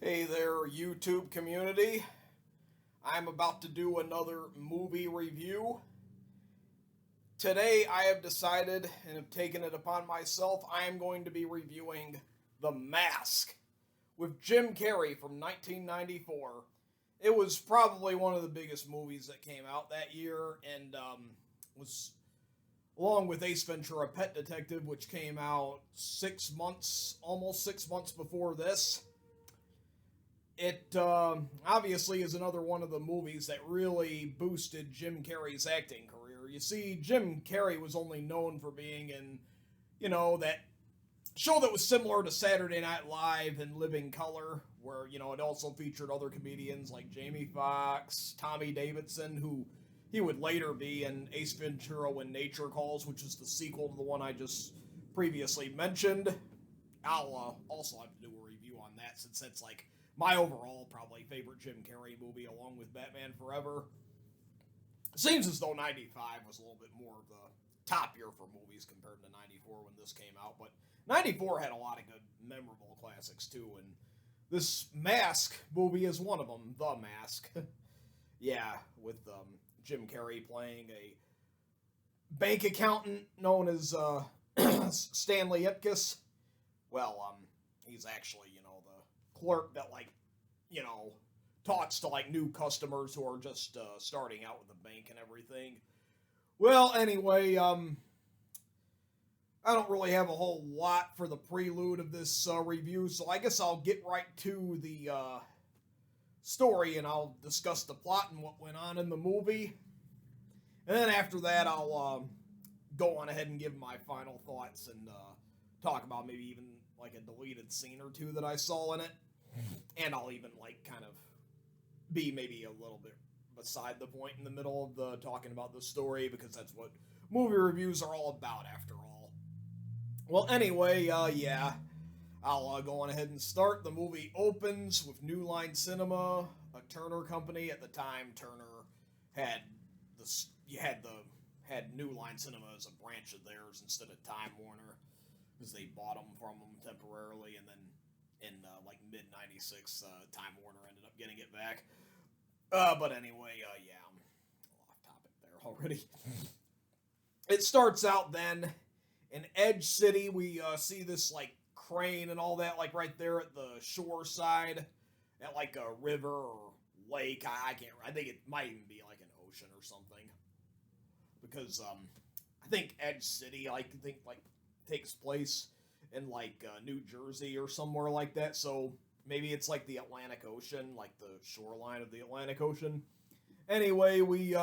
Hey there, YouTube community. I'm about to do another movie review. Today, I have decided and have taken it upon myself, I am going to be reviewing The Mask with Jim Carrey from 1994. It was probably one of the biggest movies that came out that year, and was along with Ace Ventura: Pet Detective, which came out almost 6 months before this. It obviously is another one of the movies that really boosted Jim Carrey's acting career. You see, Jim Carrey was only known for being in, that show that was similar to Saturday Night Live and Living Color, where, it also featured other comedians like Jamie Foxx, Tommy Davidson, who he would later be in Ace Ventura: When Nature Calls, which is the sequel to the one I just previously mentioned. I'll also have to do a review on that since that's like my overall probably favorite Jim Carrey movie along with Batman Forever. It seems as though 95 was a little bit more of the top year for movies compared to 94 when this came out, but 94 had a lot of good memorable classics too, and this Mask movie is one of them. The Mask. Yeah, with Jim Carrey playing a bank accountant known as Stanley Ipkiss. Well, he's actually, the clerk that, like, talks to, like, new customers who are just starting out with the bank and everything. Well, anyway, I don't really have a whole lot for the prelude of this review, so I guess I'll get right to the story and I'll discuss the plot and what went on in the movie. And then after that, I'll go on ahead and give my final thoughts and talk about maybe even like a deleted scene or two that I saw in it. And I'll even like kind of be maybe a little bit beside the point in the middle of the talking about the story, because that's what movie reviews are all about after all. Well, anyway, yeah, I'll go on ahead and start. The movie opens with New Line Cinema, a Turner company. At the time, Turner had had New Line Cinema as a branch of theirs instead of Time Warner, because they bought them from them temporarily, and then in like mid '96, Time Warner ended up getting it back. But anyway, yeah, I'm a little off topic there already. It starts out then in Edge City. We see this like crane and all that, like right there at the shore side, at like a river or lake. I can't. I think it might even be like an ocean or something, because I think Edge City, I think like takes place in like New Jersey or somewhere like that. So maybe it's like the Atlantic Ocean, like the shoreline of the Atlantic Ocean. Anyway, we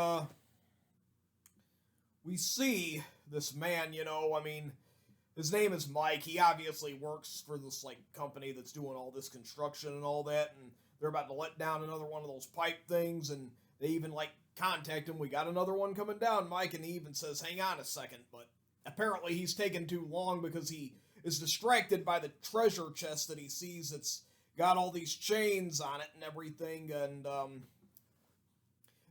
see this man. I mean, his name is Mike. He obviously works for this like company that's doing all this construction and all that, and they're about to let down another one of those pipe things, and they even like contact him. We got another one coming down, Mike, and he even says, "Hang on a second," but apparently he's taken too long because he is distracted by the treasure chest that he sees that's got all these chains on it and everything, and the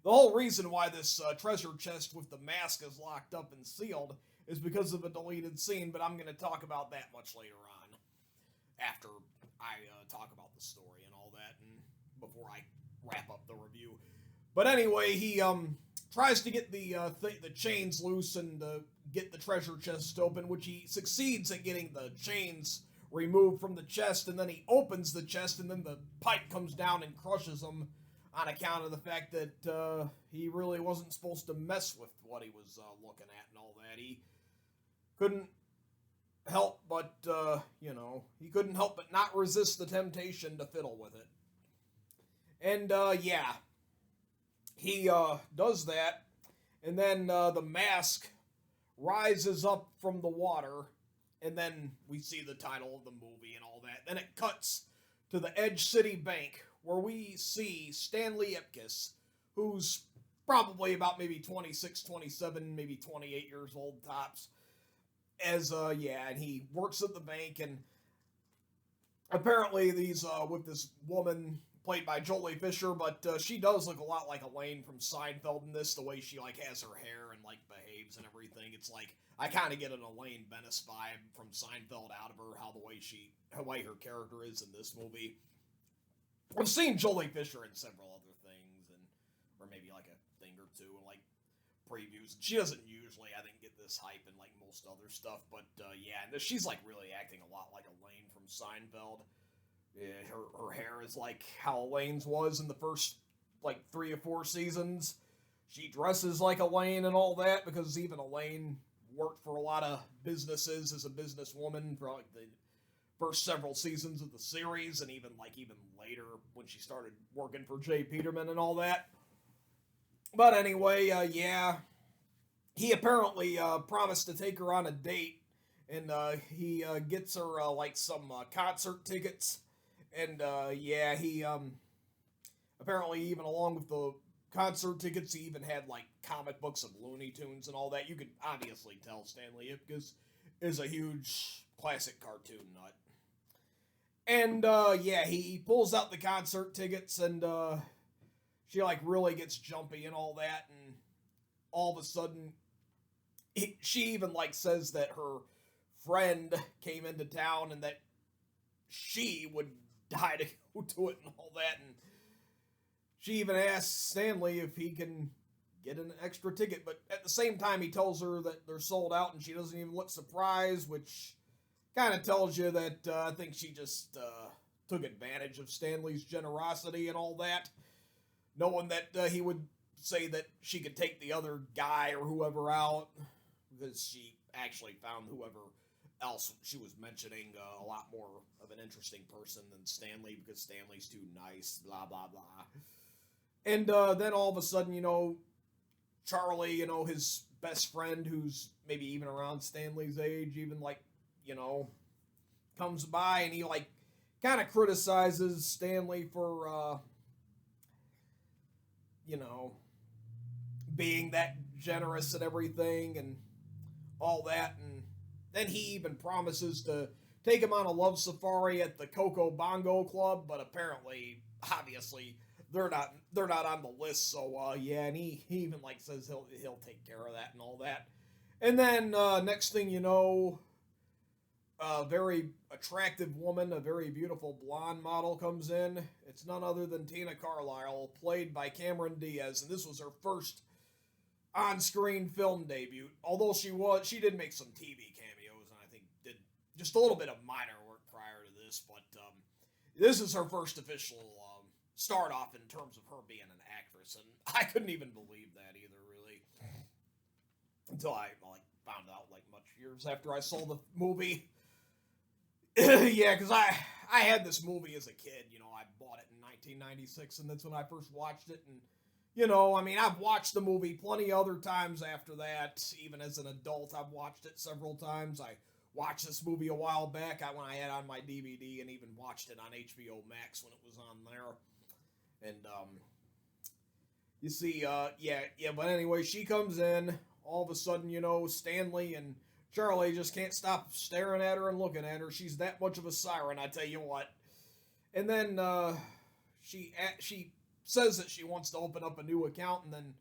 whole reason why this treasure chest with the mask is locked up and sealed is because of a deleted scene, but I'm going to talk about that much later on, after I talk about the story and all that, and before I wrap up the review. But anyway, he tries to get the chains loose and get the treasure chest open, which he succeeds at getting the chains removed from the chest, and then he opens the chest, and then the pipe comes down and crushes him on account of the fact that he really wasn't supposed to mess with what he was looking at and all that. He couldn't help but, he couldn't help but not resist the temptation to fiddle with it. And, yeah, he does that, and then the mask rises up from the water, and then we see the title of the movie and all that. Then it cuts to the Edge City Bank, where we see Stanley Ipkiss, who's probably about maybe 26, 27, maybe 28 years old tops, and he works at the bank, and apparently these, with this woman played by Jolie Fisher, but she does look a lot like Elaine from Seinfeld in this, the way she like has her hair and like behaves and everything. It's like I kind of get an Elaine Bennis vibe from Seinfeld out of her, how the way her character is in this movie. I've seen Jolie Fisher in several other things, and or maybe like a thing or two, and like previews. She doesn't usually, I think, get this hype in like most other stuff, but yeah, she's like really acting a lot like Elaine from Seinfeld. Yeah, her hair is like how Elaine's was in the first like 3 or 4 seasons. She dresses like Elaine and all that because even Elaine worked for a lot of businesses as a businesswoman for like the first several seasons of the series, and even later when she started working for Jay Peterman and all that. But anyway, yeah, he apparently promised to take her on a date, and he gets her like some concert tickets, and yeah, he apparently even along with the concert tickets, he even had like comic books of Looney Tunes and all that. You could obviously tell Stanley Ipkiss is a huge classic cartoon nut. And yeah, he pulls out the concert tickets, and she like really gets jumpy and all that, and all of a sudden she even like says that her friend came into town and that she would die to go to it and all that, and she even asks Stanley if he can get an extra ticket, but at the same time he tells her that they're sold out, and she doesn't even look surprised, which kind of tells you that I think she just took advantage of Stanley's generosity and all that, knowing that he would say that she could take the other guy or whoever out, because she actually found whoever else she was mentioning a lot more of an interesting person than Stanley, because Stanley's too nice, blah, blah, blah. And then all of a sudden, you know, Charlie, you know, his best friend, who's maybe even around Stanley's age, even like, you know, comes by and he like kind of criticizes Stanley for, you know, being that generous and everything and all that. And then he even promises to take him on a love safari at the Coco Bongo Club, but apparently, obviously, they're not on the list. So yeah, and he even like says he'll take care of that and all that. And then next thing you know, a very attractive woman, a very beautiful blonde model comes in. It's none other than Tina Carlisle, played by Cameron Diaz, and this was her first on-screen film debut. Although she did make some TV cameos, and I think did just a little bit of minor work prior to this. But this is her first official start off in terms of her being an actress, and I couldn't even believe that either, really, until I like found out like much years after I saw the movie. Yeah, because I had this movie as a kid. You know, I bought it in 1996, and that's when I first watched it. And you know, I mean, I've watched the movie plenty other times after that. Even as an adult, I've watched it several times. I watched this movie a while back when I had on my DVD, and even watched it on HBO Max when it was on there. And you see, yeah. But anyway, she comes in. All of a sudden, you know, Stanley and Charlie just can't stop staring at her and looking at her. She's that much of a siren, I tell you what. And then she says that she wants to open up a new account, and then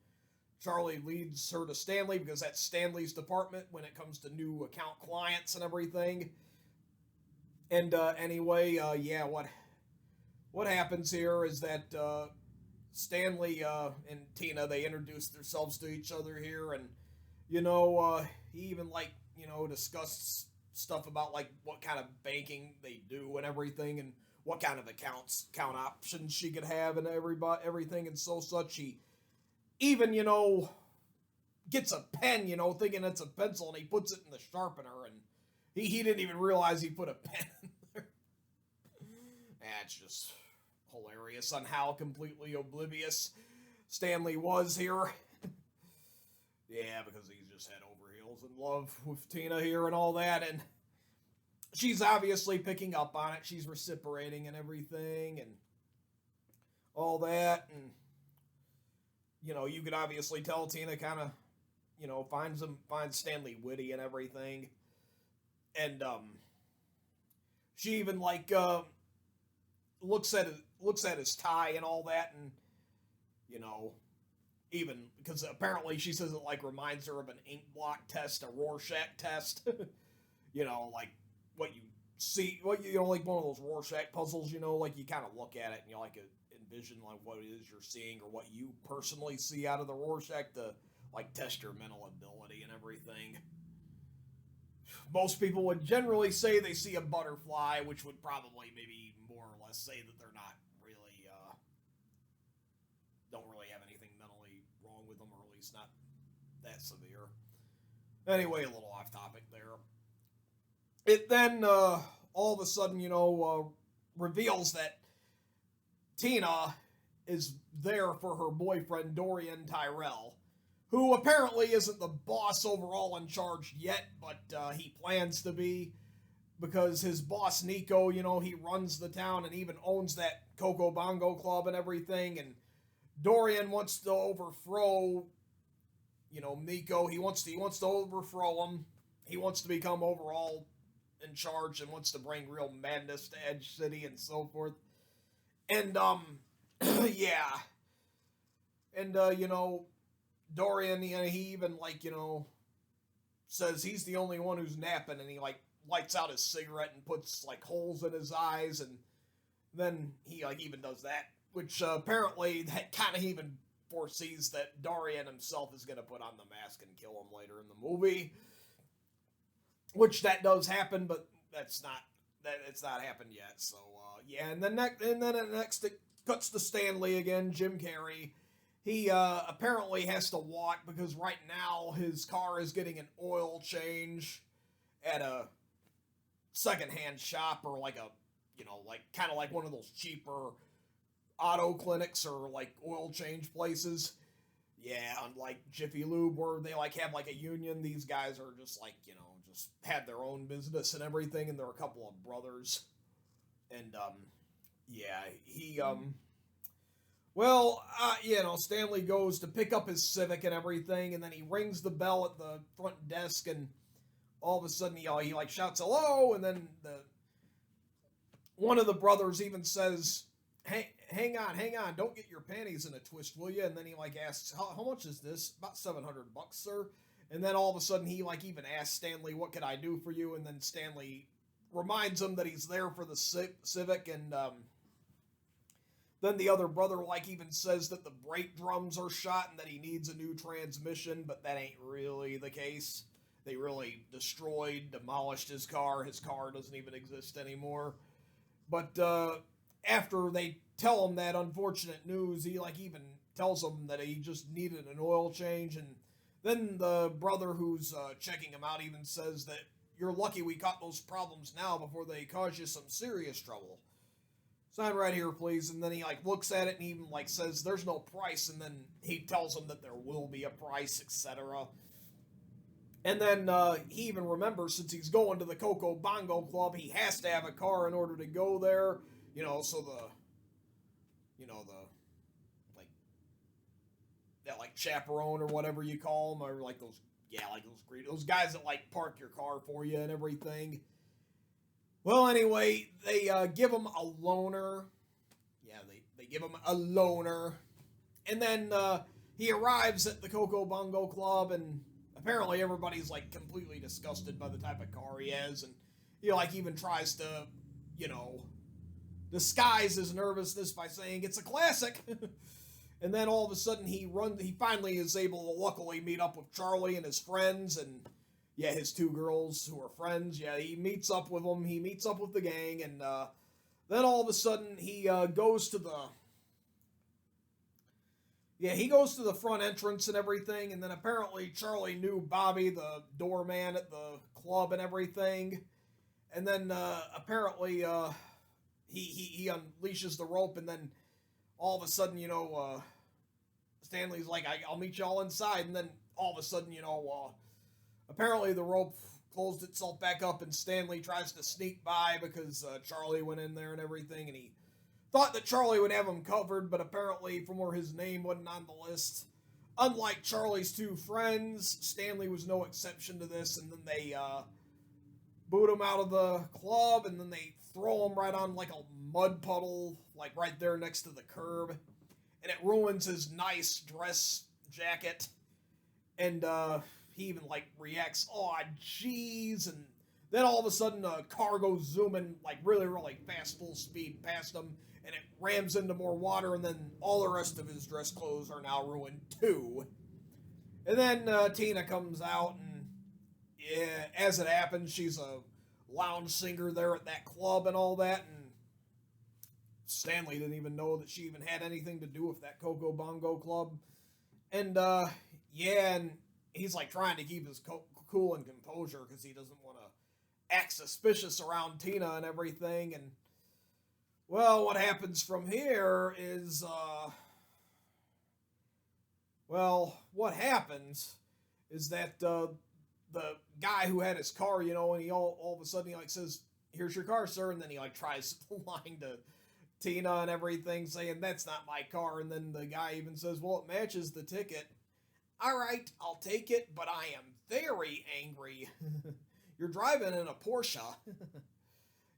Charlie leads her to Stanley because that's Stanley's department when it comes to new account clients and everything. And anyway, yeah, what happens here is that Stanley and Tina, they introduce themselves to each other here, and you know, he even like, you know, discussed stuff about like what kind of banking they do and everything, and what kind of account options she could have and everything and so such. He even, you know, gets a pen, you know, thinking it's a pencil, and he puts it in the sharpener, and he didn't even realize he put a pen in there. That's just hilarious on how completely oblivious Stanley was here. Yeah, because he's just head over heels in love with Tina here and all that, and she's obviously picking up on it. She's reciprocating and everything and all that, and you know, you could obviously tell Tina kind of, you know, finds Stanley witty and everything, and she even like looks at his tie and all that, and you know, even because apparently she says it like reminds her of an ink blot test, a Rorschach test. You know, like what you see, well, you know, like one of those Rorschach puzzles, you know, like you kind of look at it and you like envision like what it is you're seeing or what you personally see out of the Rorschach to like test your mental ability and everything. Most people would generally say they see a butterfly, which would probably maybe more or less say that they're not really, don't really have anything mentally wrong with them, or at least not that severe. Anyway, a little off topic there. It then, all of a sudden, you know, reveals that Tina is there for her boyfriend, Dorian Tyrell, who apparently isn't the boss overall in charge yet, but he plans to be, because his boss, Nico, you know, he runs the town and even owns that Coco Bongo Club and everything, and Dorian wants to overthrow, you know, Nico. He wants to overthrow him. He wants to become overall in charge and wants to bring real madness to Edge City and so forth. And, yeah. And, you know, Dorian, he even, like, you know, says he's the only one who's napping, and he, like, lights out his cigarette and puts, like, holes in his eyes, and then he, like, even does that, which, apparently, that kind of even foresees that Dorian himself is going to put on the mask and kill him later in the movie, which that does happen, but it's not happened yet, so, yeah, and then next it cuts to Stanley again, Jim Carrey. He apparently has to walk because right now his car is getting an oil change at a secondhand shop, or like a, you know, like kind of like one of those cheaper auto clinics or like oil change places. Yeah, unlike Jiffy Lube where they like have like a union, these guys are just like, you know, just have their own business and everything, and they're a couple of brothers. And yeah, he well, you know, Stanley goes to pick up his Civic and everything, and then he rings the bell at the front desk, and all of a sudden he like shouts hello, and then one of the brothers even says, "Hey, hang on, don't get your panties in a twist, will you?" And then he like asks, how much is this? About $700, sir. And then all of a sudden he like even asks Stanley, "What can I do for you?" And then Stanley reminds him that he's there for the Civic, and then the other brother like even says that the brake drums are shot and that he needs a new transmission, but that ain't really the case. They really demolished his car. His car doesn't even exist anymore. But after they tell him that unfortunate news, he like even tells him that he just needed an oil change, and then the brother who's checking him out even says that you're lucky we caught those problems now before they cause you some serious trouble. Sign right here, please. And then he like looks at it and even like says there's no price, and then he tells him that there will be a price, etc. And then he even remembers, since he's going to the Coco Bongo Club, he has to have a car in order to go there. You know, so like that like chaperone or whatever you call them, or like those, yeah, like those guys that like park your car for you and everything. Well, anyway, they give him a loaner. Yeah, they give him a loaner. And then he arrives at the Coco Bongo Club, and apparently everybody's like completely disgusted by the type of car he has. And he like even tries to, you know, disguise his nervousness by saying it's a classic. And then all of a sudden he finally is able to luckily meet up with Charlie and his friends, and yeah, his two girls who are friends. Yeah, he meets up with them. He meets up with the gang, and then all of a sudden he goes to the front entrance and everything. And then apparently Charlie knew Bobby, the doorman at the club, and everything. And then apparently he unleashes the rope, and then all of a sudden, you know, Stanley's like, I'll meet y'all inside. And then all of a sudden, you know, apparently the rope closed itself back up, and Stanley tries to sneak by because Charlie went in there and everything, and he thought that Charlie would have him covered, but apparently from where his name wasn't on the list, unlike Charlie's two friends, Stanley was no exception to this, and then they boot him out of the club, and then they throw him right on like a mud puddle, like right there next to the curb, and it ruins his nice dress jacket, and he even like reacts, "Oh, jeez," and Then all of a sudden a car goes zooming like really, really fast, full speed past him, and it rams into more water, and then all the rest of his dress clothes are now ruined too. And then Tina comes out, and yeah, as it happens, she's a lounge singer there at that club and all that, and Stanley didn't even know that she even had anything to do with that Coco Bongo club. And yeah, and he's like trying to keep his cool and composure because he doesn't want to act suspicious around Tina and everything. And well, what happens from here is well, what happens is that the guy who had his car, you know, and he all of a sudden he like says, "Here's your car, sir," and then he like tries lying to Tina and everything, saying that's not my car, and then the guy even says, "Well, it matches the ticket." "All right, I'll take it, but I am very angry. You're driving in a Porsche."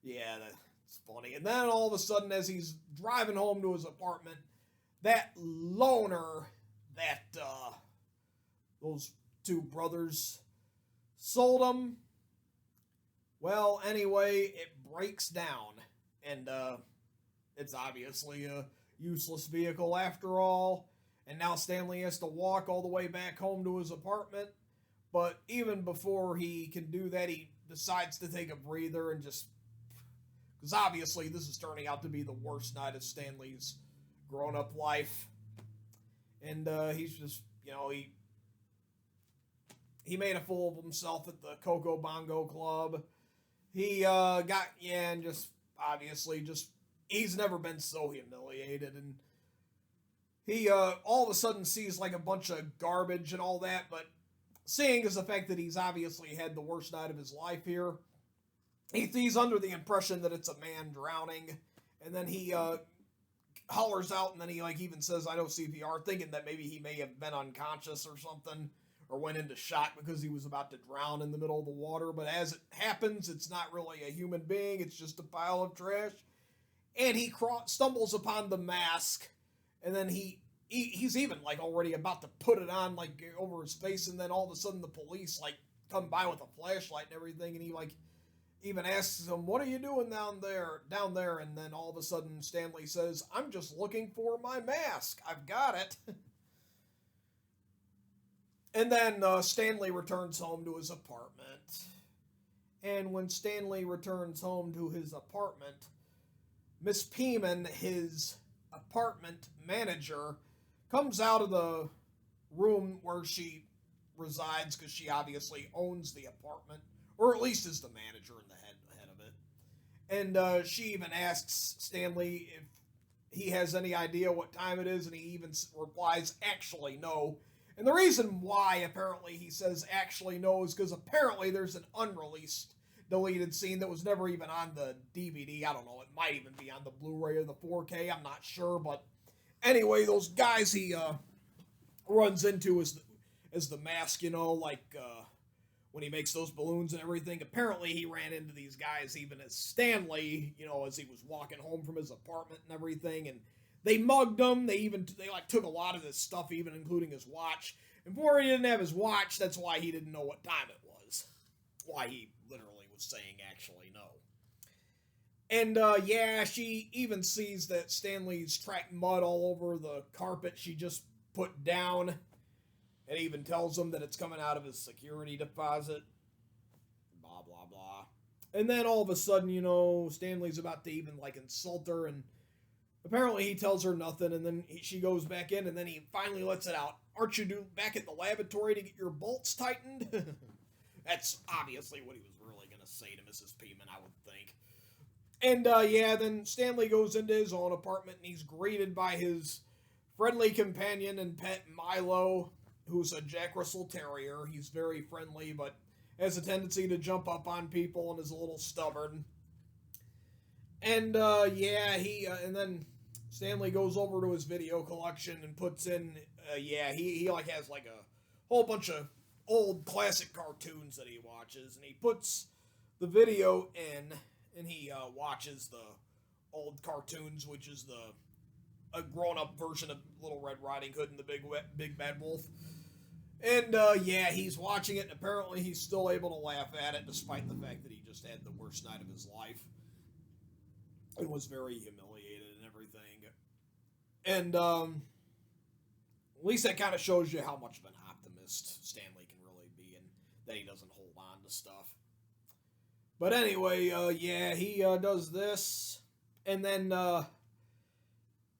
Yeah, that's funny. And then all of a sudden, as he's driving home to his apartment, that loner that those two brothers sold him, well, anyway, it breaks down, and it's obviously a useless vehicle after all, and now Stanley has to walk all the way back home to his apartment. But even before he can do that, he decides to take a breather and just, because obviously this is turning out to be the worst night of Stanley's grown-up life. And he's just, you know, he made a fool of himself at the Coco Bongo Club. He and just obviously just, he's never been so humiliated, and he all of a sudden sees like a bunch of garbage and all that, but seeing as the fact that he's obviously had the worst night of his life here, he's under the impression that it's a man drowning, and then he hollers out, and then he like even says, "I know CPR," thinking that maybe he may have been unconscious or something, or went into shock because he was about to drown in the middle of the water. But as it happens, it's not really a human being, it's just a pile of trash. And he stumbles upon the mask, and then he's even like already about to put it on like over his face, and then all of a sudden the police like come by with a flashlight and everything, and he like even asks him, "What are you doing down there?" And then all of a sudden Stanley says, "I'm just looking for my mask. I've got it." And then Stanley returns home to his apartment. And when Stanley returns home to his apartment, Miss Peeman, his apartment manager, comes out of the room where she resides, because she obviously owns the apartment, or at least is the manager and the head of it. And she even asks Stanley if he has any idea what time it is, and he even replies, "Actually, no." And the reason why apparently he says "actually no" is because apparently there's an unreleased deleted scene that was never even on the DVD. I don't know, it might even be on the Blu-ray or the 4K, I'm not sure. But anyway, those guys he runs into as the mask, you know, like when he makes those balloons and everything. Apparently he ran into these guys even as Stanley, you know, as he was walking home from his apartment and everything, and they mugged him. They like took a lot of his stuff, even including his watch. And before he didn't have his watch, that's why he didn't know what time it was. Why he literally was saying "actually no." And yeah, she even sees that Stanley's tracked mud all over the carpet she just put down, and even tells him that it's coming out of his security deposit. Blah blah blah. And then all of a sudden, you know, Stanley's about to even like insult her, and apparently he tells her nothing, and then she goes back in, and then he finally lets it out. "Aren't you back at the laboratory to get your bolts tightened?" That's obviously what he was really going to say to Mrs. Peeman, I would think. And yeah, then Stanley goes into his own apartment, and he's greeted by his friendly companion and pet Milo, who's a Jack Russell Terrier. He's very friendly, but has a tendency to jump up on people and is a little stubborn. And yeah, and then Stanley goes over to his video collection and puts in, yeah, he like has like a whole bunch of old classic cartoons that he watches, and he puts the video in, and he watches the old cartoons, which is a grown-up version of Little Red Riding Hood and the Big Bad Wolf. And yeah, he's watching it, and apparently he's still able to laugh at it, despite the fact that he just had the worst night of his life. It was very humiliated and everything. And at least that kind of shows you how much of an optimist Stanley can really be, and that he doesn't hold on to stuff. But anyway, yeah, he does this, and then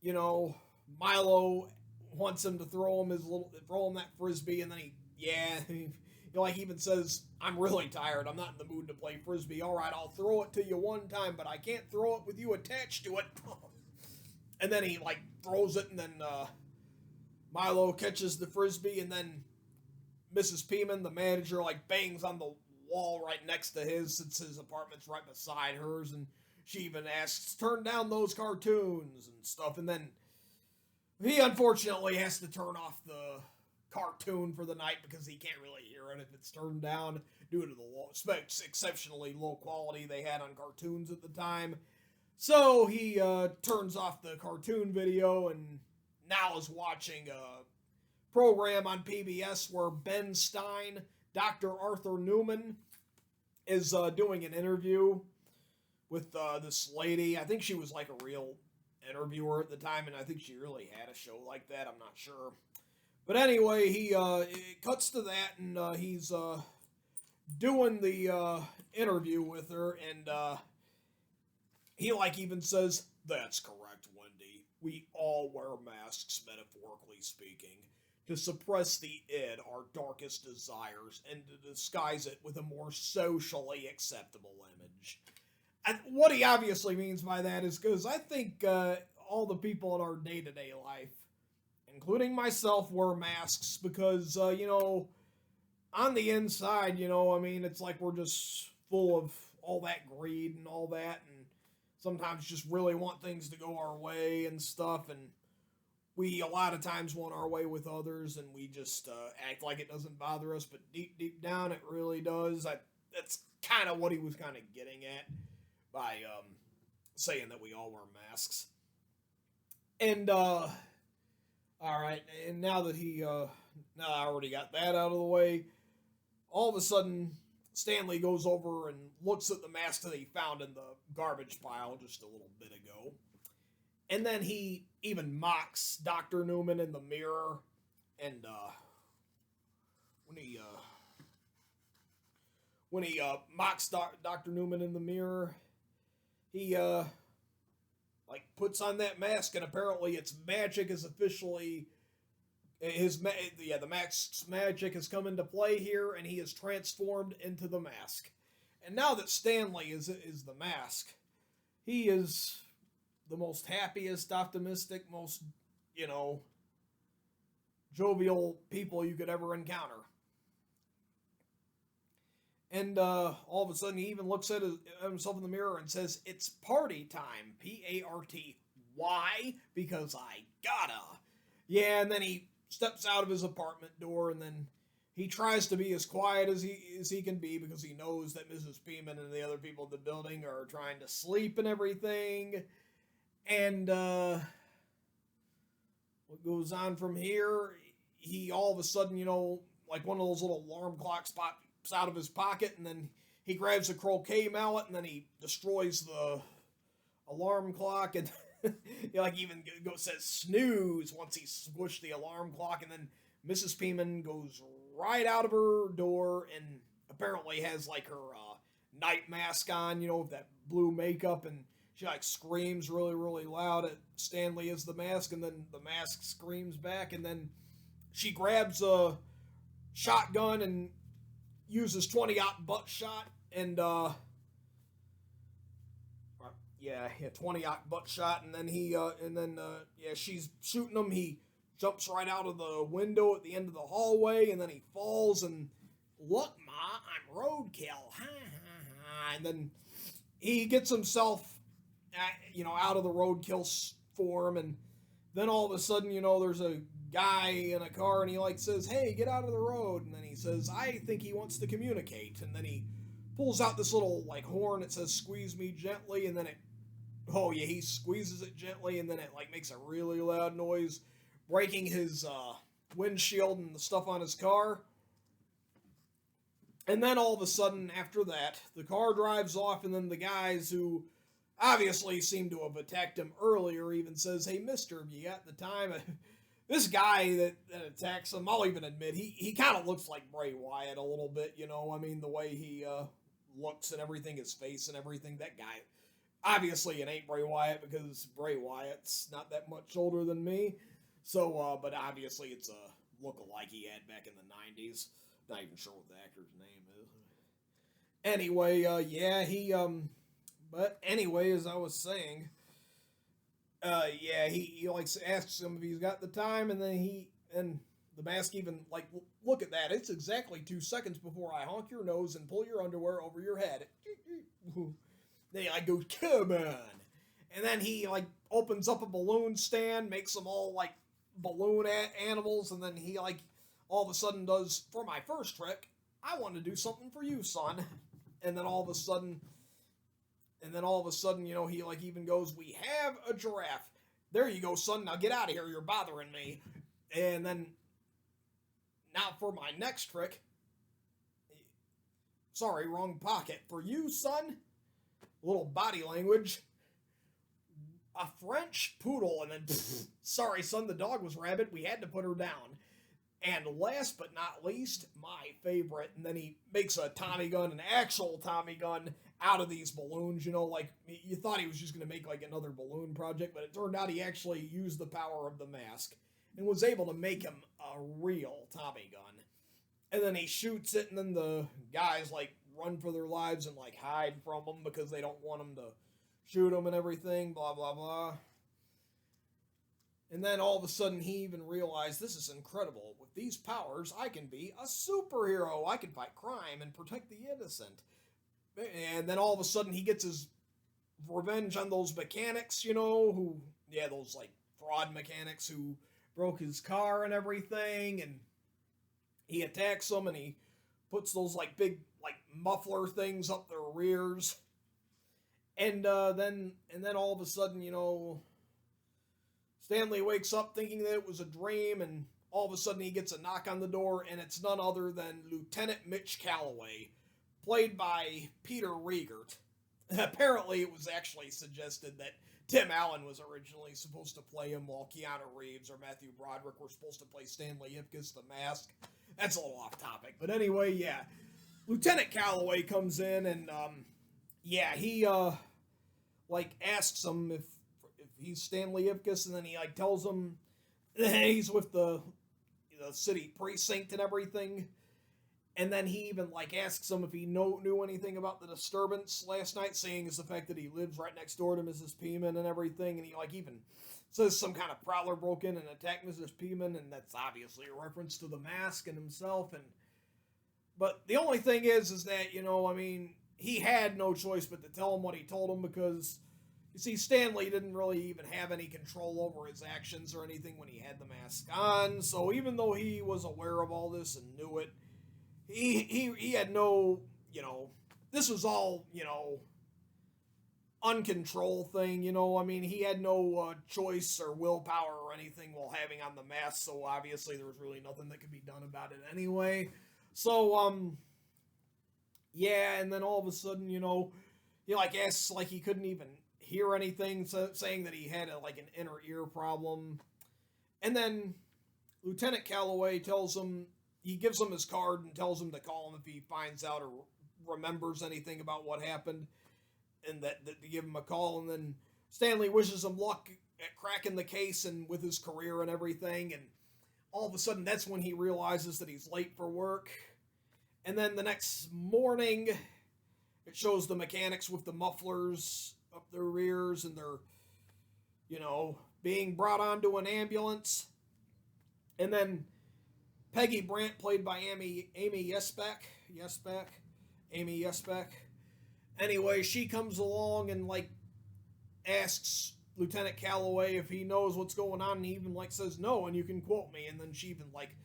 you know, Milo wants him to throw him that frisbee, and then he like even says, "I'm really tired. I'm not in the mood to play frisbee. All right, I'll throw it to you one time, but I can't throw it with you attached to it." And then he like throws it, and then Milo catches the frisbee, and then Mrs. Peeman, the manager, like bangs on the wall right next to his, since his apartment's right beside hers, and she even asks, "Turn down those cartoons," and stuff. And then he unfortunately has to turn off the cartoon for the night because he can't really hear it if it's turned down due to the exceptionally low quality they had on cartoons at the time. So he turns off the cartoon video and now is watching a program on PBS where Ben Stein, Dr. Arthur Newman, is doing an interview with this lady. I think she was like a real interviewer at the time, and I think she really had a show like that. I'm not sure. But anyway, it cuts to that, and he's doing the interview with her, and he like even says, "That's correct, Wendy. We all wear masks, metaphorically speaking, to suppress the id, our darkest desires, and to disguise it with a more socially acceptable image." And what he obviously means by that is because I think all the people in our day-to-day life, including myself, wear masks because, you know, on the inside, you know, I mean, it's like we're just full of all that greed and all that, and sometimes just really want things to go our way and stuff, and we a lot of times want our way with others, and we just act like it doesn't bother us, but deep down it really does. That's kind of what he was kind of getting at by saying that we all wear masks. And all right, and now that now I already got that out of the way, all of a sudden Stanley goes over and looks at the mask that he found in the garbage pile just a little bit ago. And then he even mocks Dr. Newman in the mirror. And when he mocks Dr. Newman in the mirror, he like puts on that mask, and apparently its magic is officially the mask's magic has come into play here, and he is transformed into the mask. And now that Stanley is the mask, he is the most happiest, optimistic, most, you know, jovial people you could ever encounter. And all of a sudden, he even looks at himself in the mirror and says, "It's party time, P-A-R-T. Why? Because I gotta." Yeah, and then he steps out of his apartment door, and then he tries to be as quiet as he can be because he knows that Mrs. Beeman and the other people in the building are trying to sleep and everything. And what goes on from here, he all of a sudden, you know, like one of those little alarm clocks pops out of his pocket, and then he grabs a croquet mallet, and then he destroys the alarm clock, and he like even says snooze once he squished the alarm clock, and then Mrs. Peeman goes right out of her door and apparently has like her night mask on, you know, with that blue makeup, and she like screams really, really loud at Stanley as the mask, and then the mask screams back, and then she grabs a shotgun and uses 20-aught butt shot, and 20-aught butt shot, and then she's shooting him. He jumps right out of the window at the end of the hallway, and then he falls, and "Look, Ma, I'm roadkill." And then he gets himself, out of the roadkill form, and then all of a sudden, you know, there's a guy in a car, and he like says, "Hey, get out of the road." And then he says, "I think he wants to communicate." And then he pulls out this little like horn that says, "Squeeze me gently," and then he squeezes it gently, and then it like makes a really loud noise, breaking his windshield and the stuff on his car. And then all of a sudden, after that, the car drives off, and then the guys who obviously seem to have attacked him earlier even says, "Hey, mister, have you got the time?" This guy that attacks him, I'll even admit, he kind of looks like Bray Wyatt a little bit, you know? I mean, the way he looks and everything, his face and everything, that guy. Obviously, it ain't Bray Wyatt because Bray Wyatt's not that much older than me. So, but obviously it's a look-alike he had back in the 90s. Not even sure what the actor's name is. Anyway, yeah, but anyway, as I was saying, yeah, he like asks him if he's got the time, and then and the mask even, like, look at that, it's exactly 2 seconds before I honk your nose and pull your underwear over your head. Then he, like, goes, "Come on." And then he, like, opens up a balloon stand, makes them all, like, balloon animals, and then he, like, all of a sudden does, "For my first trick, I want to do something for you, son." And then all of a sudden, you know, he, like, even goes, "We have a giraffe. There you go, son. Now get out of here. You're bothering me." And then, now for my next trick. Sorry, wrong pocket. "For you, son." Little body language. "A French poodle." And then, "Sorry, son, the dog was rabid. We had to put her down." And last but not least, my favorite, and then he makes a Tommy gun, an actual Tommy gun, out of these balloons, you know, like, you thought he was just going to make, like, another balloon project, but it turned out he actually used the power of the mask, and was able to make him a real Tommy gun. And then he shoots it, and then the guys, like, run for their lives and, like, hide from him, because they don't want him to shoot him and everything, blah, blah, blah. And then all of a sudden he even realized, this is incredible. With these powers, I can be a superhero. I can fight crime and protect the innocent. And then all of a sudden he gets his revenge on those mechanics, you know, those, like, fraud mechanics who broke his car and everything. And he attacks them, and he puts those, like, big, like, muffler things up their rears. And then all of a sudden, you know, Stanley wakes up thinking that it was a dream, and all of a sudden he gets a knock on the door, and it's none other than Lieutenant Mitch Calloway, played by Peter Riegert. Apparently it was actually suggested that Tim Allen was originally supposed to play him, while Keanu Reeves or Matthew Broderick were supposed to play Stanley Ipkiss, the Mask. That's a little off topic. But anyway, yeah. Lieutenant Calloway comes in, and, yeah, he, like, asks him if he's Stanley Ipkiss, and then he, like, tells him he's with the city precinct and everything. And then he even, like, asks him if he knew anything about the disturbance last night, saying is the fact that he lives right next door to Mrs. Peeman and everything. And he, like, even says some kind of prowler broke in and attacked Mrs. Peeman, and that's obviously a reference to the Mask and himself. But the only thing is that, you know, I mean, he had no choice but to tell him what he told him, because, you see, Stanley didn't really even have any control over his actions or anything when he had the mask on. So even though he was aware of all this and knew it, he had no, you know, this was all, you know, uncontrolled thing, you know. I mean, he had no choice or willpower or anything while having on the mask, so obviously there was really nothing that could be done about it anyway. So, yeah, and then all of a sudden, you know, he, like, asks, like, he couldn't even hear anything, saying that he had like an inner ear problem. And then Lieutenant Calloway he gives him his card and tells him to call him if he finds out or remembers anything about what happened, and that to give him a call. And then Stanley wishes him luck at cracking the case and with his career and everything. And all of a sudden, that's when he realizes that he's late for work. And then the next morning, it shows the mechanics with the mufflers up their rears, and they're, you know, being brought onto an ambulance. And then Peggy Brandt, played by Amy Yesbeck. Anyway, she comes along and, like, asks Lieutenant Calloway if he knows what's going on, and he even, like, says no, and you can quote me. And then she even, like,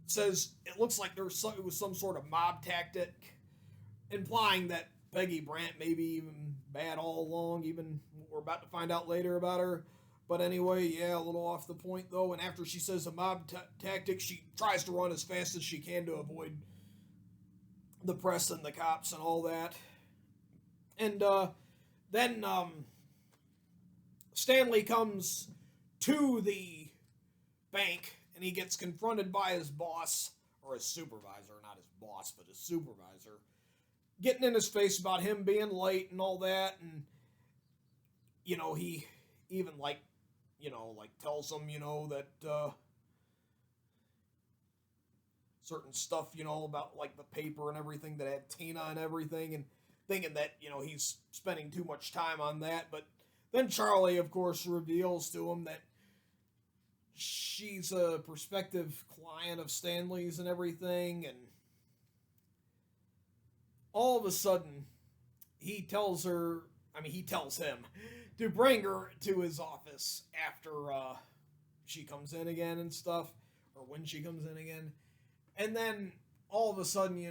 says it looks like it was some sort of mob tactic, implying that Peggy Brandt may be even bad all along, even we're about to find out later about her. But anyway, yeah, a little off the point though. And after she says a mob tactic, she tries to run as fast as she can to avoid the press and the cops and all that. And then Stanley comes to the bank and he gets confronted by his boss, or his supervisor, not his boss, but his supervisor, getting in his face about him being late and all that. And, you know, he even, like, tells him, that certain stuff, about, like, the paper and everything that had Tina and everything, and thinking that, he's spending too much time on that. But then Charlie, of course, reveals to him that she's a prospective client of Stanley's and everything, and all of a sudden, he tells him to bring her to his office after she comes in again and stuff, or when she comes in again. And then, all of a sudden,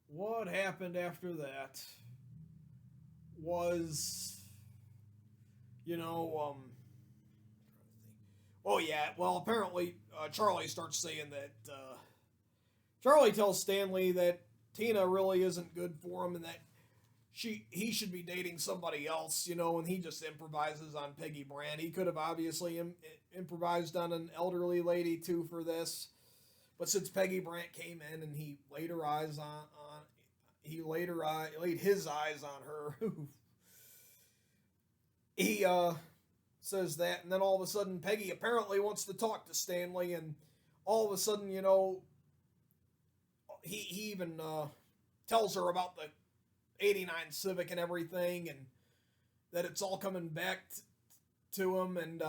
what happened after that was, oh yeah, well, apparently, Charlie starts saying that, Charlie tells Stanley that Tina really isn't good for him and that he should be dating somebody else, and he just improvises on Peggy Brand. He could have obviously improvised on an elderly lady too for this, but since Peggy Brand came in and he laid his eyes on her, he says that, and then all of a sudden Peggy apparently wants to talk to Stanley, and all of a sudden, he even tells her about the '89 Civic and everything, and that it's all coming back to him. And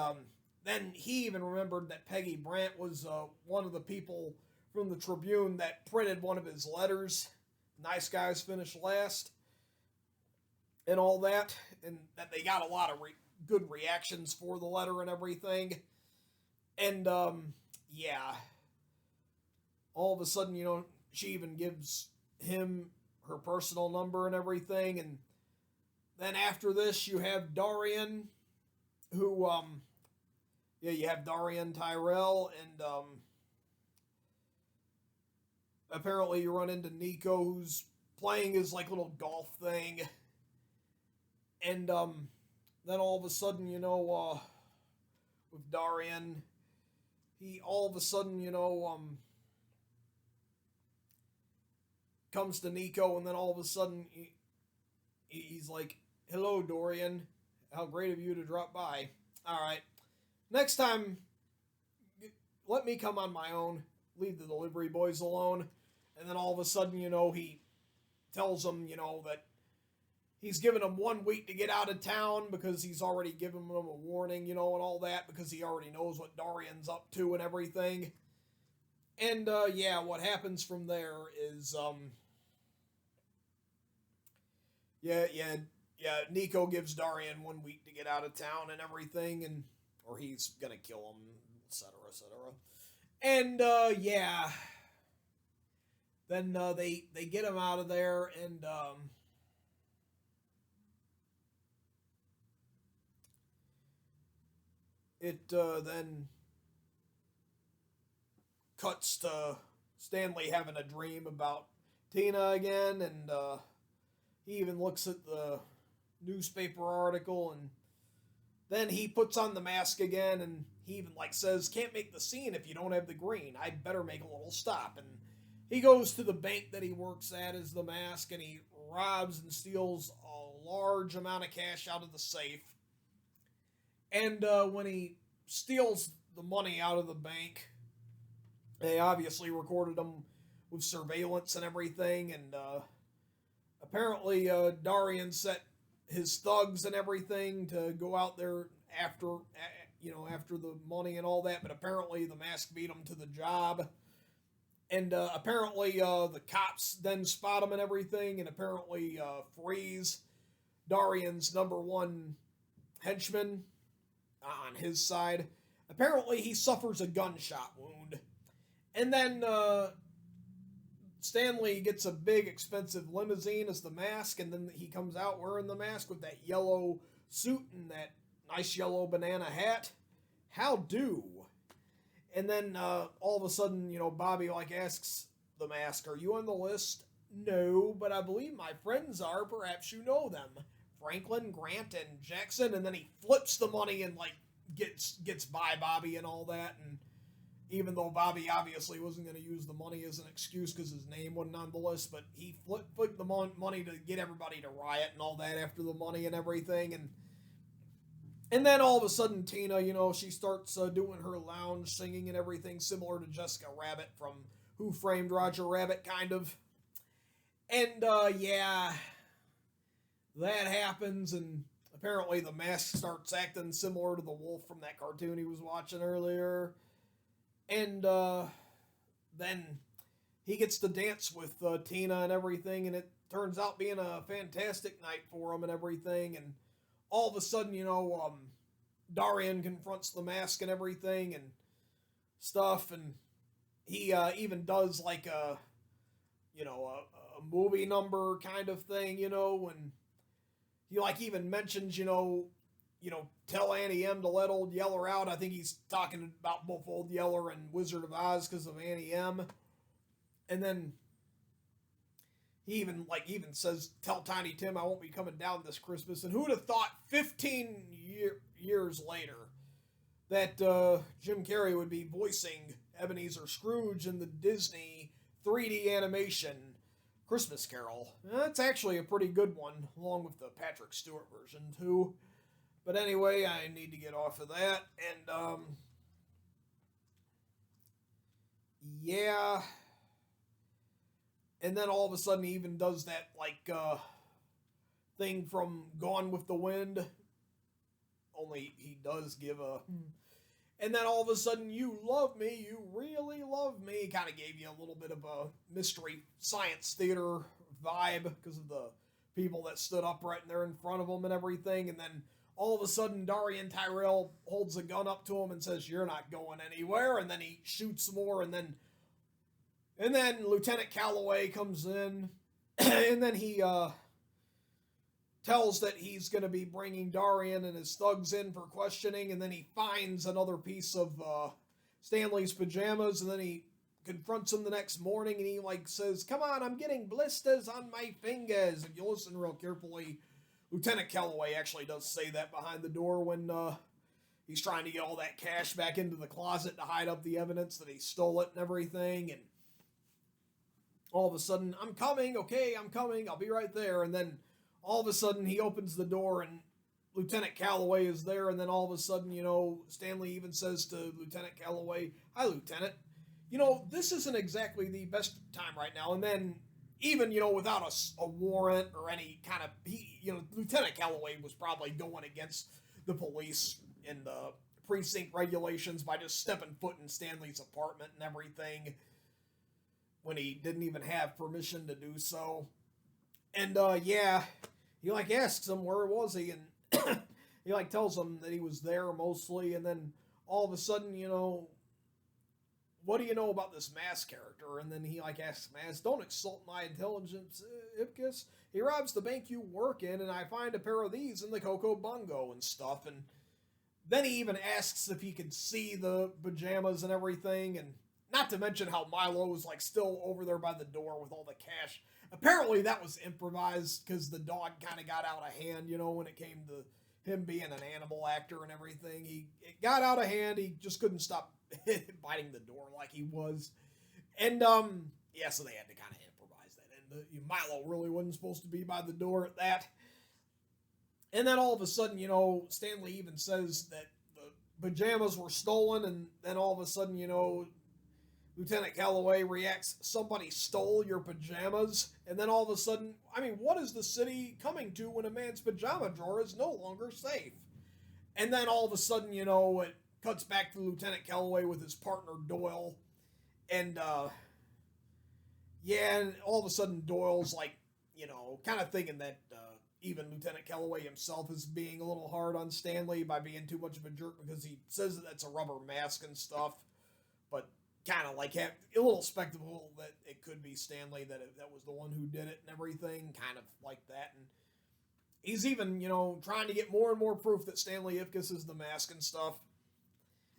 then he even remembered that Peggy Brandt was one of the people from the Tribune that printed one of his letters, "Nice Guys Finish Last," and all that, and that they got a lot of good reactions for the letter and everything. And yeah, all of a sudden, she even gives him her personal number and everything. And then after this, you have Dorian, who, you have Dorian Tyrell, and apparently you run into Nico, who's playing his, like, little golf thing. And then all of a sudden, with Dorian, he all of a sudden, comes to Nico, and then all of a sudden he's like, "Hello, Dorian. How great of you to drop by. All right. Next time, let me come on my own. Leave the delivery boys alone." And then all of a sudden, he tells them, that he's given them 1 week to get out of town because he's already given them a warning, and all that, because he already knows what Dorian's up to and everything. And, yeah, what happens from there is, Nico gives Dorian 1 week to get out of town and everything, or he's gonna kill him, etc., etc. And, yeah, then, they get him out of there, and, it, then cuts to Stanley having a dream about Tina again, and he even looks at the newspaper article, and then he puts on the mask again, and he even says, "Can't make the scene if you don't have the green. I'd better make a little stop." And he goes to the bank that he works at as the mask, and he robs and steals a large amount of cash out of the safe. And when he steals the money out of the bank, they obviously recorded him with surveillance and everything, and apparently Dorian set his thugs and everything to go out there after the money and all that, but apparently the mask beat him to the job. And apparently the cops then spot him and everything, and apparently freeze Dorian's number one henchman on his side. Apparently he suffers a gunshot wound. And then Stanley gets a big expensive limousine as the mask, and then he comes out wearing the mask with that yellow suit and that nice yellow banana hat. How do? And then all of a sudden, Bobby asks the mask, "Are you on the list?" "No, but I believe my friends are. Perhaps you know them. Franklin, Grant, and Jackson." And then he flips the money and gets by Bobby and all that. And even though Bobby obviously wasn't going to use the money as an excuse because his name wasn't on the list, but he flipped the money to get everybody to riot and all that after the money and everything. And then all of a sudden, Tina, she starts doing her lounge singing and everything, similar to Jessica Rabbit from Who Framed Roger Rabbit, kind of. And, yeah, that happens, and apparently the mask starts acting similar to the wolf from that cartoon he was watching earlier. And, then he gets to dance with Tina and everything, and it turns out being a fantastic night for him and everything, and all of a sudden, Dorian confronts the mask and everything and stuff, and he even does a movie number kind of thing, when he even mentions, tell Auntie M to let Old Yeller out. I think he's talking about both Old Yeller and Wizard of Oz because of Auntie M. And then he even says, "Tell Tiny Tim I won't be coming down this Christmas." And who'd have thought 15 years later that Jim Carrey would be voicing Ebenezer Scrooge in the Disney 3D animation Christmas Carol. That's actually a pretty good one, along with the Patrick Stewart version too. But anyway, I need to get off of that. And yeah. And then all of a sudden he even does that thing from Gone with the Wind. Only he does give a... And then all of a sudden, "You love me, you really love me." Kind of gave you a little bit of a mystery science theater vibe because of the people that stood up right there in front of him and everything. And then all of a sudden, Dorian Tyrell holds a gun up to him and says, "You're not going anywhere." And then he shoots more, and then Lieutenant Calloway comes in, and then he tells that he's going to be bringing Dorian and his thugs in for questioning, and then he finds another piece of Stanley's pajamas, and then he confronts him the next morning, and he says, "Come on, I'm getting blisters on my fingers." If you listen real carefully, Lieutenant Calloway actually does say that behind the door when he's trying to get all that cash back into the closet to hide up the evidence that he stole it and everything. And all of a sudden, "I'm coming, okay, I'm coming, I'll be right there." And then all of a sudden, he opens the door, and Lieutenant Calloway is there, and then all of a sudden, Stanley even says to Lieutenant Calloway, "Hi, Lieutenant. This isn't exactly the best time right now." And then, even, without a warrant or any kind of... Lieutenant Calloway was probably going against the police and the precinct regulations by just stepping foot in Stanley's apartment and everything when he didn't even have permission to do so. And, yeah, he, asks him where was he, and he, tells him that he was there mostly, and then all of a sudden, "What do you know about this Mask character?" And then he, asks Mask, "Don't insult my intelligence, Ipkiss. He robs the bank you work in, and I find a pair of these in the Cocoa Bungo and stuff." And then he even asks if he could see the pajamas and everything, and not to mention how Milo was, still over there by the door with all the cash. Apparently that was improvised because the dog kind of got out of hand, when it came to him being an animal actor and everything. It got out of hand. He just couldn't stop biting the door like he was. And, yeah, so they had to kind of improvise that. And Milo really wasn't supposed to be by the door at that. And then all of a sudden, Stanley even says that the pajamas were stolen, and then all of a sudden, Lieutenant Calloway reacts, "Somebody stole your pajamas?" And then all of a sudden, what is the city coming to when a man's pajama drawer is no longer safe? And then all of a sudden, it cuts back to Lieutenant Calloway with his partner Doyle. And, yeah, and all of a sudden Doyle's kind of thinking that even Lieutenant Calloway himself is being a little hard on Stanley by being too much of a jerk because he says that that's a rubber mask and stuff. But kind of like have a little spectacle that it could be Stanley, that was the one who did it and everything, kind of like that. And he's even, trying to get more and more proof that Stanley Ipkiss is the mask and stuff.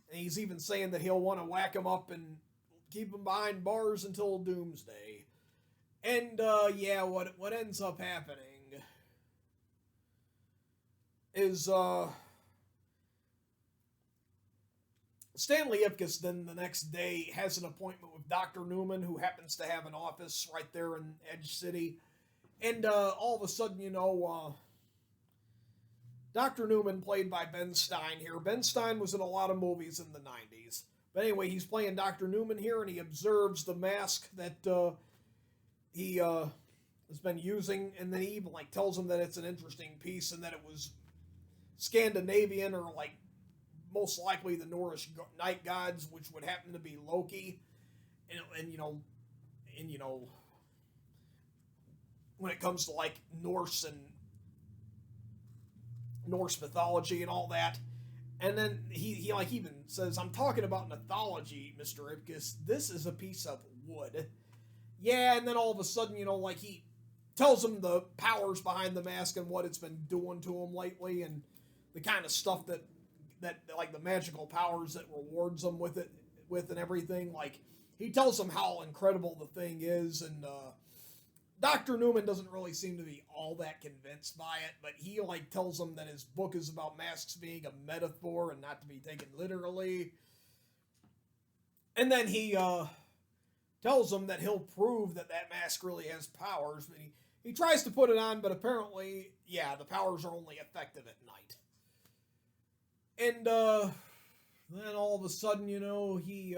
And he's even saying that he'll want to whack him up and keep him behind bars until doomsday. And, what ends up happening is, Stanley Ipkiss then the next day has an appointment with Dr. Newman, who happens to have an office right there in Edge City. And all of a sudden, Dr. Newman, played by Ben Stein here. Ben Stein was in a lot of movies in the 90s. But anyway, he's playing Dr. Newman here, and he observes the mask that he has been using, and then he even tells him that it's an interesting piece and that it was Scandinavian, or most likely the Norse night gods, which would happen to be Loki, and when it comes to Norse mythology and all that. And then he even says, "I'm talking about mythology, Mr. Ipkiss. This is a piece of wood." Yeah, and then all of a sudden, he tells him the powers behind the mask and what it's been doing to him lately, and the kind of stuff that the magical powers that rewards them with and everything. He tells them how incredible the thing is, and Dr. Newman doesn't really seem to be all that convinced by it, but he tells them that his book is about masks being a metaphor and not to be taken literally. And then he tells them that he'll prove that mask really has powers, but he tries to put it on, but apparently, the powers are only effective at night. And then all of a sudden, he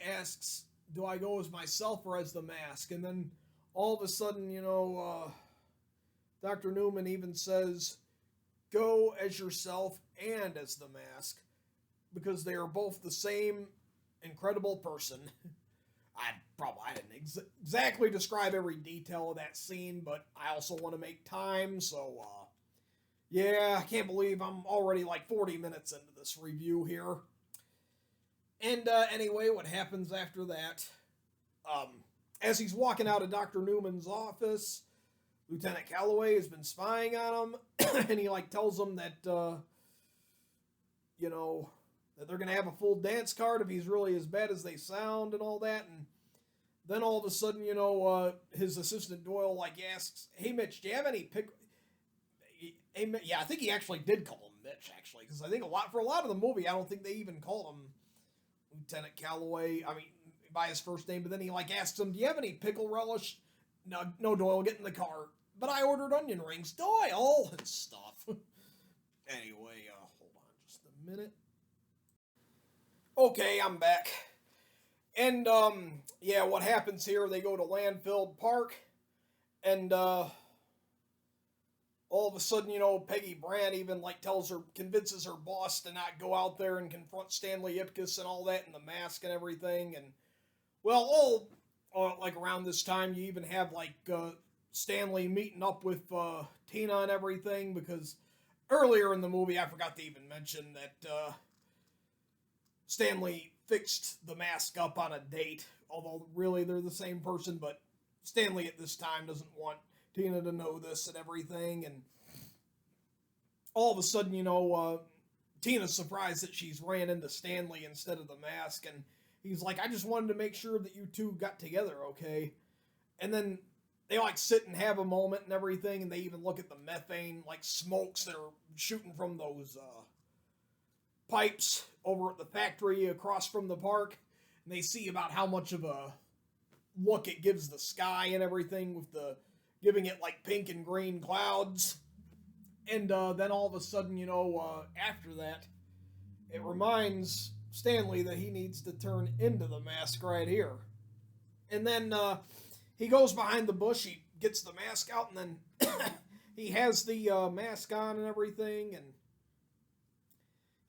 asks, "Do I go as myself or as the mask?" And then all of a sudden, Dr. Newman even says, "Go as yourself and as the mask," because they are both the same incredible person. I didn't exactly describe every detail of that scene, but I also want to make time, so I can't believe I'm already 40 minutes into this review here. And anyway, what happens after that? As he's walking out of Dr. Newman's office, Lieutenant Calloway has been spying on him, and he tells him that that they're gonna have a full dance card if he's really as bad as they sound and all that. And then all of a sudden, his assistant Doyle asks, "Hey Mitch, do you have any pick?" I think he actually did call him Mitch, actually, because I think for a lot of the movie, I don't think they even called him Lieutenant Calloway. I mean, by his first name. But then he asks him, "Do you have any pickle relish?" No, Doyle, get in the car. "But I ordered onion rings, Doyle," and stuff. Anyway, hold on just a minute. Okay, I'm back. And what happens here? They go to Landfill Park, and all of a sudden, Peggy Brandt even convinces her boss to not go out there and confront Stanley Ipkiss and all that, and the mask and everything. And all around this time, you even have Stanley meeting up with Tina and everything, because earlier in the movie, I forgot to even mention that Stanley fixed the mask up on a date, although really they're the same person, but Stanley at this time doesn't want Tina to know this and everything. And all of a sudden, Tina's surprised that she's ran into Stanley instead of the mask, and he's like, "I just wanted to make sure that you two got together, okay?" And then they sit and have a moment and everything, and they even look at the methane smokes that are shooting from those pipes over at the factory across from the park, and they see about how much of a look it gives the sky and everything, with giving it pink and green clouds. And then all of a sudden, after that, it reminds Stanley that he needs to turn into the mask right here. And then he goes behind the bush, he gets the mask out, and then he has the mask on and everything. And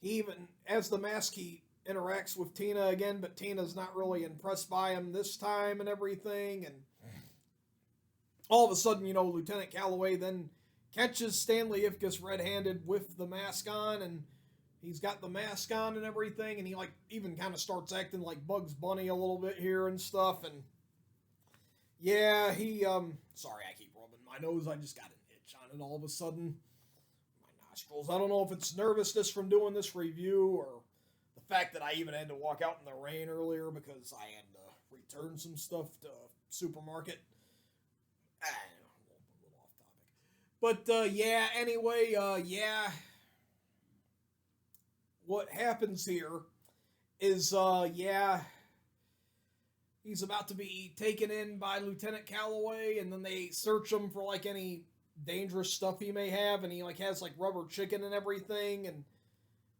he even, as the mask, he interacts with Tina again, but Tina's not really impressed by him this time and everything. And all of a sudden, Lieutenant Calloway then catches Stanley Ipkiss red-handed with the mask on, and He's got the mask on and everything, and he like even kind of starts acting like Bugs Bunny a little bit here and stuff. And yeah, he sorry, I keep rubbing my nose. I just got an itch on it all of a sudden. My nostrils. I don't know if it's nervousness from doing this review or the fact that I even had to walk out in the rain earlier because I had to return some stuff to supermarket. I don't know, a little off topic. But yeah, anyway, yeah. What happens here is, yeah, he's about to be taken in by Lieutenant Calloway, and then they search him for like any dangerous stuff he may have, and he like has like rubber chicken and everything, and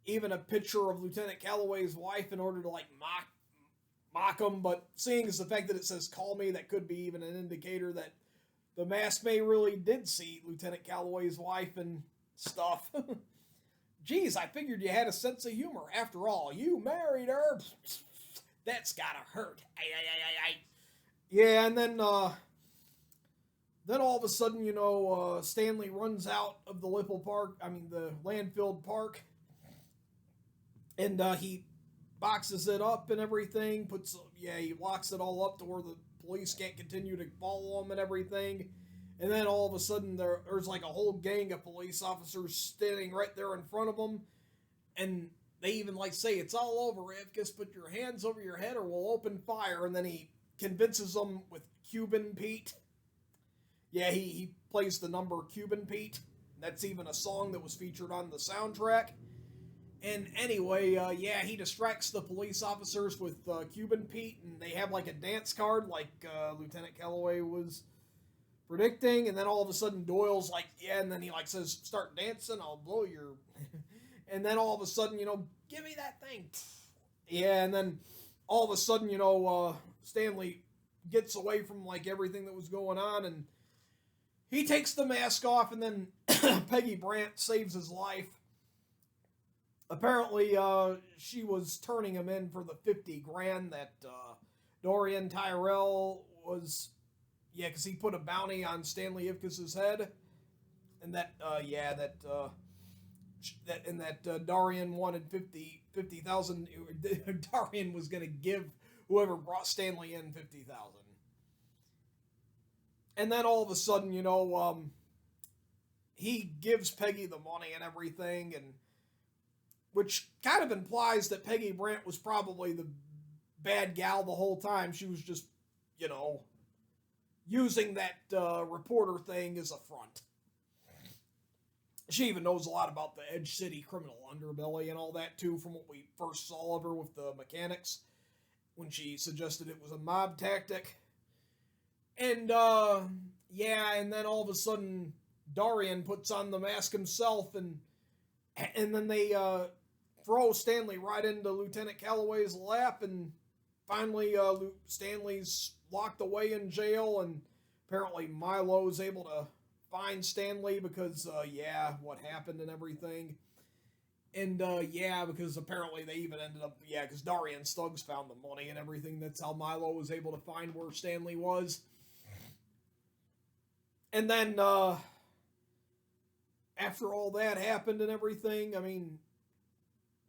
even a picture of Lieutenant Calloway's wife in order to like mock him. But seeing as the fact that it says "call me," that could be even an indicator that the mask may really did see Lieutenant Calloway's wife and stuff. Geez, I figured you had a sense of humor. After all, you married her. That's gotta hurt. Yeah, and then all of a sudden, Stanley runs out of the the landfill park, and he boxes it up and everything. He locks it all up to where the police can't continue to follow him and everything. And then all of a sudden, there's like a whole gang of police officers standing right there in front of him. And they even like say, "It's all over, Ipkiss, put your hands over your head or we'll open fire." And then he convinces them with Cuban Pete. Yeah, he plays the number Cuban Pete. That's even a song that was featured on the soundtrack. And anyway, yeah, he distracts the police officers with Cuban Pete. And they have like a dance card like Lieutenant Calloway was predicting, and then all of a sudden Doyle's like, yeah, and then he like says, "Start dancing, I'll blow your," and then all of a sudden, "Give me that thing." Yeah, and then all of a sudden, Stanley gets away from like everything that was going on, and he takes the mask off, and then Peggy Brandt saves his life. Apparently, she was turning him in for the 50 grand that Dorian Tyrell was. Yeah, because he put a bounty on Stanley Ipkiss's head, and Dorian wanted 50,000. Dorian was going to give whoever brought Stanley in 50,000. And then all of a sudden, he gives Peggy the money and everything, and which kind of implies that Peggy Brandt was probably the bad gal the whole time. She was just, using that reporter thing as a front. She even knows a lot about the Edge City criminal underbelly and all that, too, from what we first saw of her with the mechanics, when she suggested it was a mob tactic. And, and then all of a sudden, Dorian puts on the mask himself, and then they throw Stanley right into Lieutenant Calloway's lap, and finally, Stanley's locked away in jail, and apparently Milo is able to find Stanley because, what happened and everything. And, because apparently they even ended up, because Dorian's thugs found the money and everything. That's how Milo was able to find where Stanley was. And then, after all that happened and everything,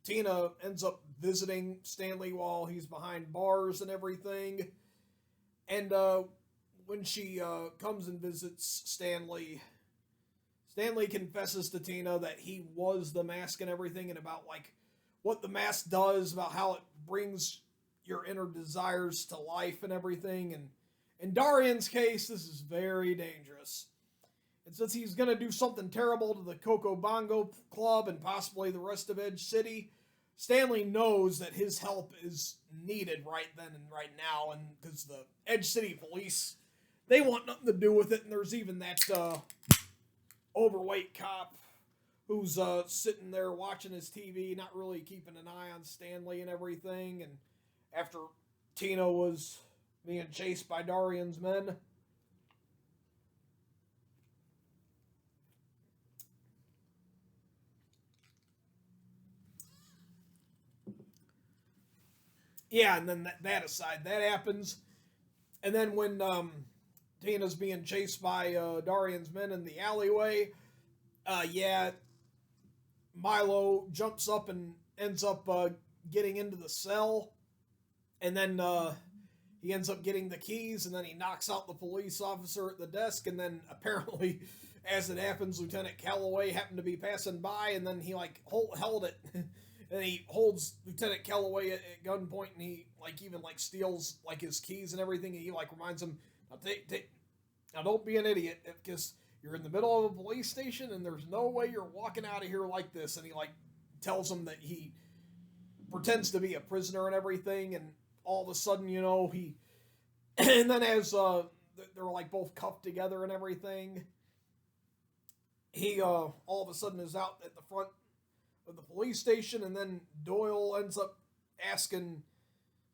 Tina ends up visiting Stanley while he's behind bars and everything. And when she comes and visits Stanley confesses to Tina that he was the mask and everything, and about like what the mask does, about how it brings your inner desires to life and everything. And in Dorian's case, this is very dangerous. And since he's going to do something terrible to the Coco Bongo Club and possibly the rest of Edge City, Stanley knows that his help is needed right then and right now, and because the Edge City police, they want nothing to do with it. And there's even that overweight cop who's sitting there watching his TV, not really keeping an eye on Stanley and everything. And after Tina was being chased by Dorian's men, yeah, and then that aside, that happens. And then when Tina's being chased by Dorian's men in the alleyway, Milo jumps up and ends up getting into the cell, and then he ends up getting the keys, and then he knocks out the police officer at the desk, and then apparently, as it happens, Lieutenant Calloway happened to be passing by, and then he like held it, and he holds Lieutenant Calloway at gunpoint, and he like even like steals like his keys and everything, and he like reminds him, now don't be an idiot, because you're in the middle of a police station, and there's no way you're walking out of here like this, and he like tells him that he pretends to be a prisoner and everything, and all of a sudden, he, and then as they're like both cuffed together and everything, he all of a sudden is out at the front of the police station, and then Doyle ends up asking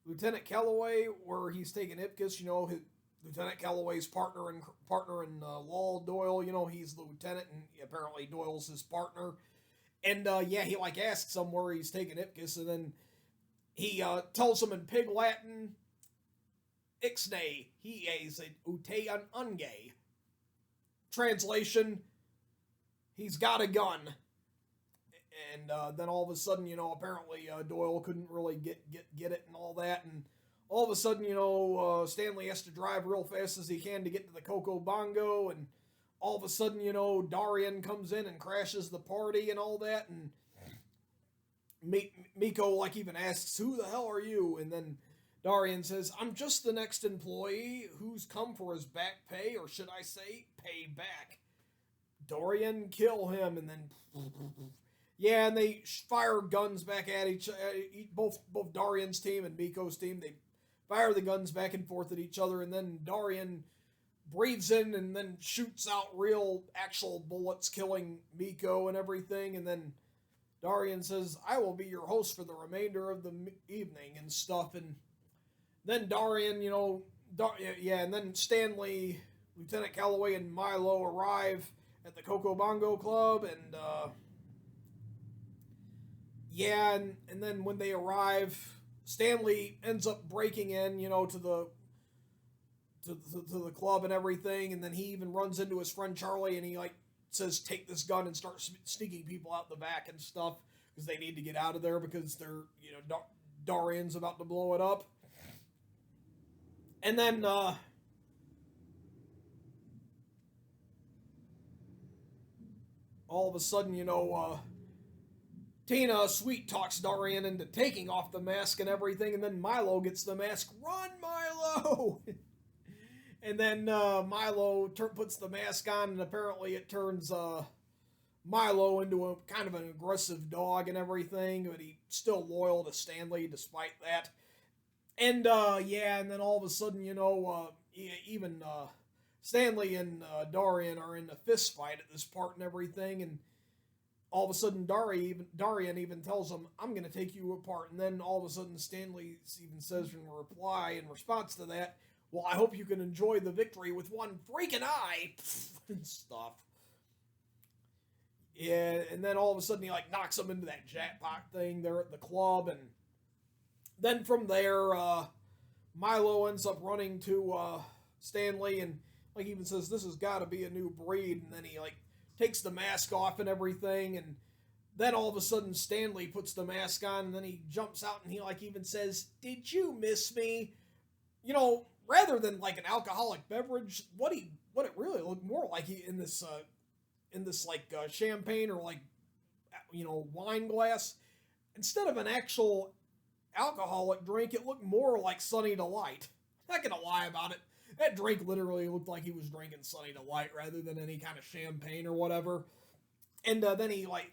Lieutenant Calloway where he's taking Ipkiss, his, Lieutenant Calloway's partner in law, Doyle, he's the lieutenant, and apparently Doyle's his partner, and he like asks him where he's taking Ipkiss, and then he tells him in Pig Latin, Ixnay, he is ute an ungay. Translation, he's got a gun. And then all of a sudden, apparently Doyle couldn't really get it and all that, and all of a sudden, Stanley has to drive real fast as he can to get to the Coco Bongo, and all of a sudden, Dorian comes in and crashes the party and all that, and Miko like even asks, who the hell are you? And then Dorian says, I'm just the next employee who's come for his back pay, or should I say, pay back. Dorian, kill him, and then yeah, and they fire guns back at both Dorian's team and Miko's team. They fire the guns back and forth at each other, and then Dorian breathes in and then shoots out real actual bullets, killing Miko and everything, and then Dorian says, I will be your host for the remainder of the evening and stuff, and then Dorian, and then Stanley, Lieutenant Calloway, and Milo arrive at the Coco Bongo Club, and and then when they arrive, Stanley ends up breaking in, to the club and everything, and then he even runs into his friend Charlie, and he like says, take this gun, and starts sneaking people out the back and stuff, because they need to get out of there, because they're, Dorian's about to blow it up. And then, all of a sudden, Tina sweet talks Dorian into taking off the mask and everything, and then Milo gets the mask. Run, Milo! And then Milo puts the mask on, and apparently it turns Milo into a kind of an aggressive dog and everything, but he's still loyal to Stanley despite that. And and then all of a sudden, even Stanley and Dorian are in a fist fight at this part and everything, and all of a sudden Dorian even tells him, I'm going to take you apart, and then all of a sudden Stanley even says in response to that, well, I hope you can enjoy the victory with one freaking eye, and stuff. Yeah, and then all of a sudden he like knocks him into that jackpot thing there at the club, and then from there, Milo ends up running to Stanley, and like even says, this has got to be a new breed, and then he like takes the mask off and everything, and then all of a sudden Stanley puts the mask on, and then he jumps out, and he like even says, did you miss me? Rather than like an alcoholic beverage, what it really looked more like in this champagne or like, wine glass, instead of an actual alcoholic drink, it looked more like Sunny Delight. I'm not gonna lie about it. That drink literally looked like he was drinking Sunny Delight rather than any kind of champagne or whatever. And then he like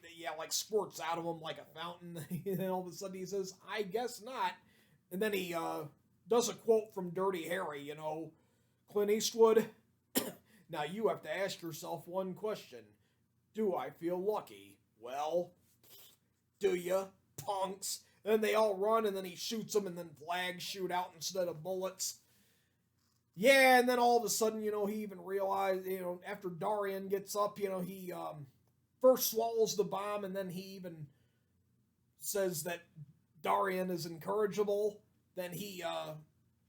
squirts out of him like a fountain. And then all of a sudden he says, I guess not. And then he does a quote from Dirty Harry, Clint Eastwood. Now you have to ask yourself one question. Do I feel lucky? Well, do ya, punks? And then they all run, and then he shoots them, and then flags shoot out instead of bullets. Yeah, and then all of a sudden, he even realized, after Dorian gets up, he first swallows the bomb, and then he even says that Dorian is incorrigible. Then he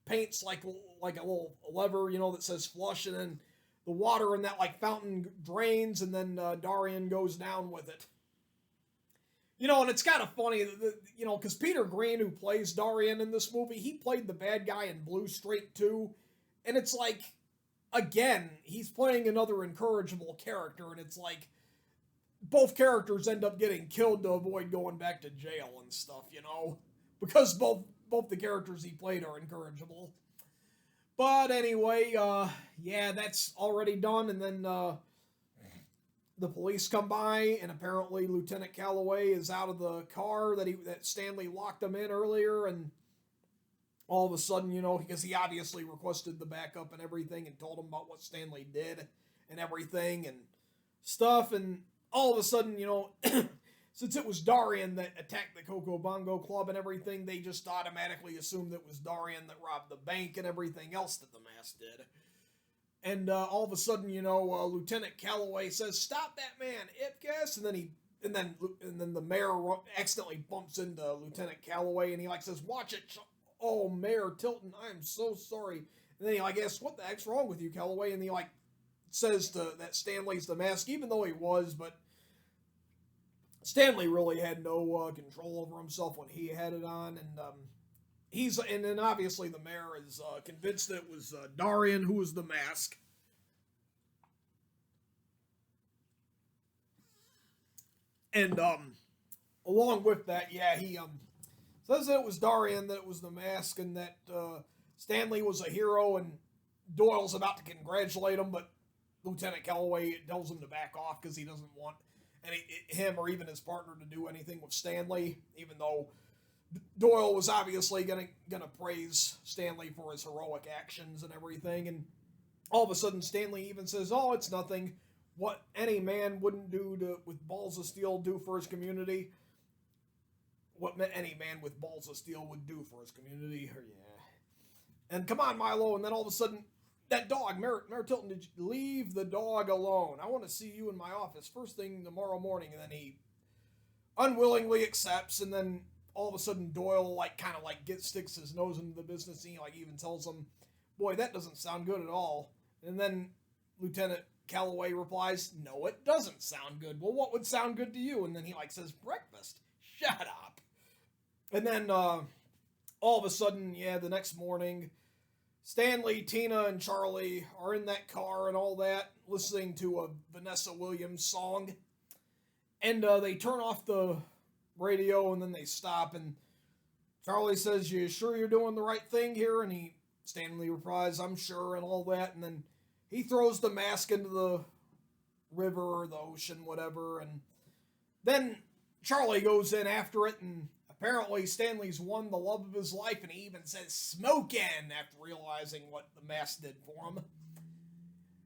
paints like a little lever, that says flush, and then the water in that like fountain drains, and then Dorian goes down with it. And it's kind of funny, because Peter Green, who plays Dorian in this movie, he played the bad guy in Blue Streak too, and it's like, again, he's playing another incorrigible character, and it's like, both characters end up getting killed to avoid going back to jail and stuff, because both the characters he played are incorrigible. But anyway, yeah, that's already done, and then the police come by, and apparently Lieutenant Calloway is out of the car that Stanley locked him in earlier, and all of a sudden, because he obviously requested the backup and everything, and told him about what Stanley did and everything and stuff, and all of a sudden, since it was Dorian that attacked the Coco Bongo Club and everything, they just automatically assumed it was Dorian that robbed the bank and everything else that the mask did. And all of a sudden, Lieutenant Calloway says, "Stop that man, Ipkiss!" And then the mayor accidentally bumps into Lieutenant Calloway, and he says, "Watch it, oh, Mayor Tilton, I am so sorry." And then he asks, "What the heck's wrong with you, Calloway?" And he says that Stanley's the mask, even though he was, but Stanley really had no control over himself when he had it on, and then obviously the mayor is convinced that it was Dorian who was the mask. And along with that, yeah, he says that it was Dorian, that it was the mask, and that Stanley was a hero, and Doyle's about to congratulate him, but Lieutenant Calloway tells him to back off because he doesn't want him or even his partner to do anything with Stanley, even though Doyle was obviously gonna praise Stanley for his heroic actions and everything. And all of a sudden Stanley even says, "Oh, it's nothing. What any man wouldn't do with balls of steel do for his community. What any man with balls of steel would do for his community." Or, yeah. And come on, Milo. And then all of a sudden, that dog, Mayor Tilton, did you leave the dog alone? I want to see you in my office first thing tomorrow morning. And then he unwillingly accepts, and then all of a sudden Doyle sticks his nose into the business, and he even tells him, "Boy, that doesn't sound good at all." And then Lieutenant Calloway replies, "No, it doesn't sound good." "Well, what would sound good to you?" And then he says, "Breakfast." "Shut up." And then all of a sudden, yeah, the next morning, Stanley, Tina, and Charlie are in that car and all that, listening to a Vanessa Williams song. And they turn off the radio, and then they stop, and Charlie says, "You sure you're doing the right thing here?" And Stanley replies, "I'm sure," and all that. And then he throws the mask into the river or the ocean, whatever. And then Charlie goes in after it, and apparently Stanley's won the love of his life, and he even says "smokin'" after realizing what the mask did for him.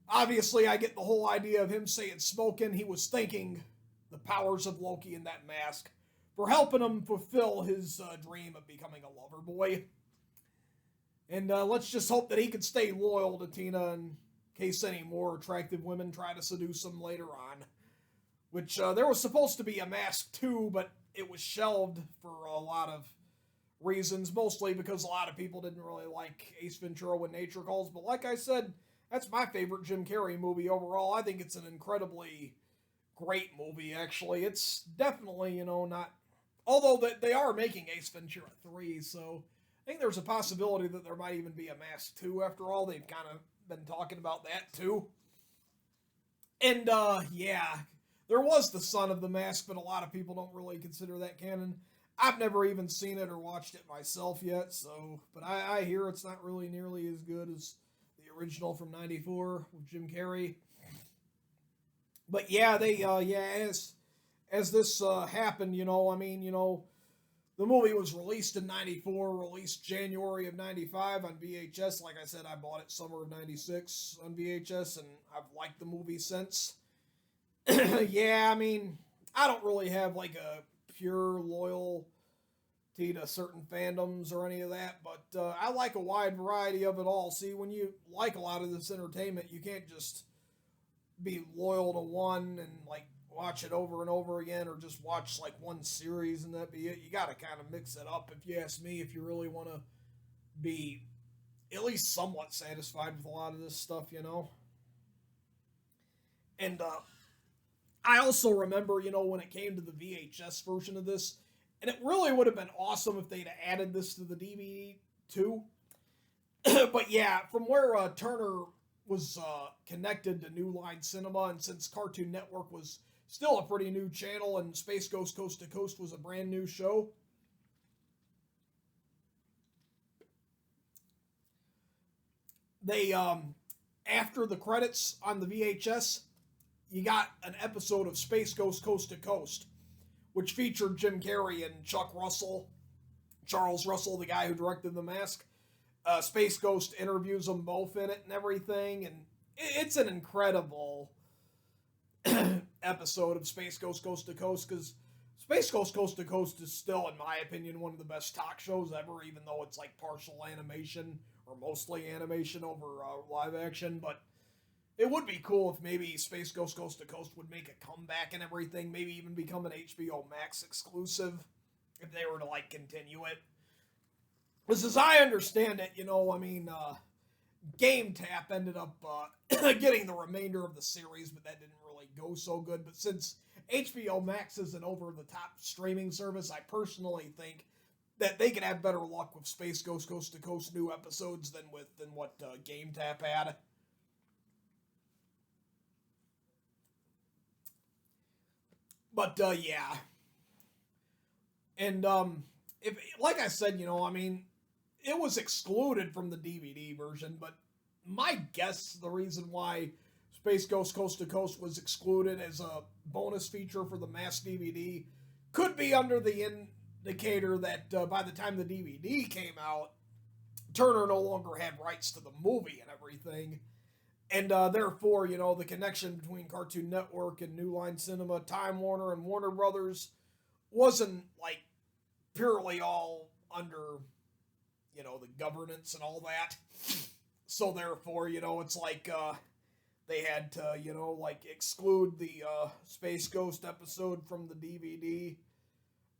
Obviously, I get the whole idea of him saying "smokin'." He was thanking the powers of Loki and that mask for helping him fulfill his dream of becoming a lover boy. And let's just hope that he can stay loyal to Tina in case any more attractive women try to seduce him later on. Which there was supposed to be a mask too, but it was shelved for a lot of reasons, mostly because a lot of people didn't really like Ace Ventura: When Nature Calls. But like I said, that's my favorite Jim Carrey movie overall. I think it's an incredibly great movie, actually. It's definitely, not... Although they are making Ace Ventura 3, so I think there's a possibility that there might even be a Mask 2 after all. They've kind of been talking about that too. And, yeah, there was the Son of the Mask, but a lot of people don't really consider that canon. I've never even seen it or watched it myself yet, but I hear it's not really nearly as good as the original from '94 with Jim Carrey. But yeah, as this happened, the movie was released in '94, released January of '95 on VHS. Like I said, I bought it summer of '96 on VHS, and I've liked the movie since. Yeah, I don't really have a pure loyalty to certain fandoms or any of that, but I like a wide variety of it all. See, when you like a lot of this entertainment, you can't just be loyal to one and watch it over and over again, or just watch one series and that be it. You gotta kind of mix it up, if you ask me, if you really want to be at least somewhat satisfied with a lot of this stuff, And I also remember, when it came to the VHS version of this, and it really would have been awesome if they'd added this to the DVD too. But yeah, from where Turner was connected to New Line Cinema, and since Cartoon Network was still a pretty new channel and Space Ghost Coast to Coast was a brand new show, they, after the credits on the VHS, you got an episode of Space Ghost Coast to Coast, which featured Jim Carrey and Chuck Russell, Charles Russell, the guy who directed The Mask. Space Ghost interviews them both in it and everything, and it's an incredible episode of Space Ghost Coast to Coast, because Space Ghost Coast to Coast is still, in my opinion, one of the best talk shows ever, even though it's like partial animation, or mostly animation over live action. But it would be cool if maybe Space Ghost Coast to Coast would make a comeback and everything, maybe even become an HBO Max exclusive, if they were to, like, continue it. Because as I understand it, Game Tap ended up getting the remainder of the series, but that didn't really go so good. But since HBO Max is an over-the-top streaming service, I personally think that they could have better luck with Space Ghost Coast to Coast new episodes than what Game Tap had. But yeah, and if, like I said, it was excluded from the DVD version, but my guess the reason why Space Ghost Coast to Coast was excluded as a bonus feature for the mass DVD could be under the indicator that by the time the DVD came out, Turner no longer had rights to the movie and everything. And therefore, the connection between Cartoon Network and New Line Cinema, Time Warner, and Warner Brothers wasn't, like, purely all under the governance and all that. So therefore, it's like they had to, exclude the Space Ghost episode from the DVD.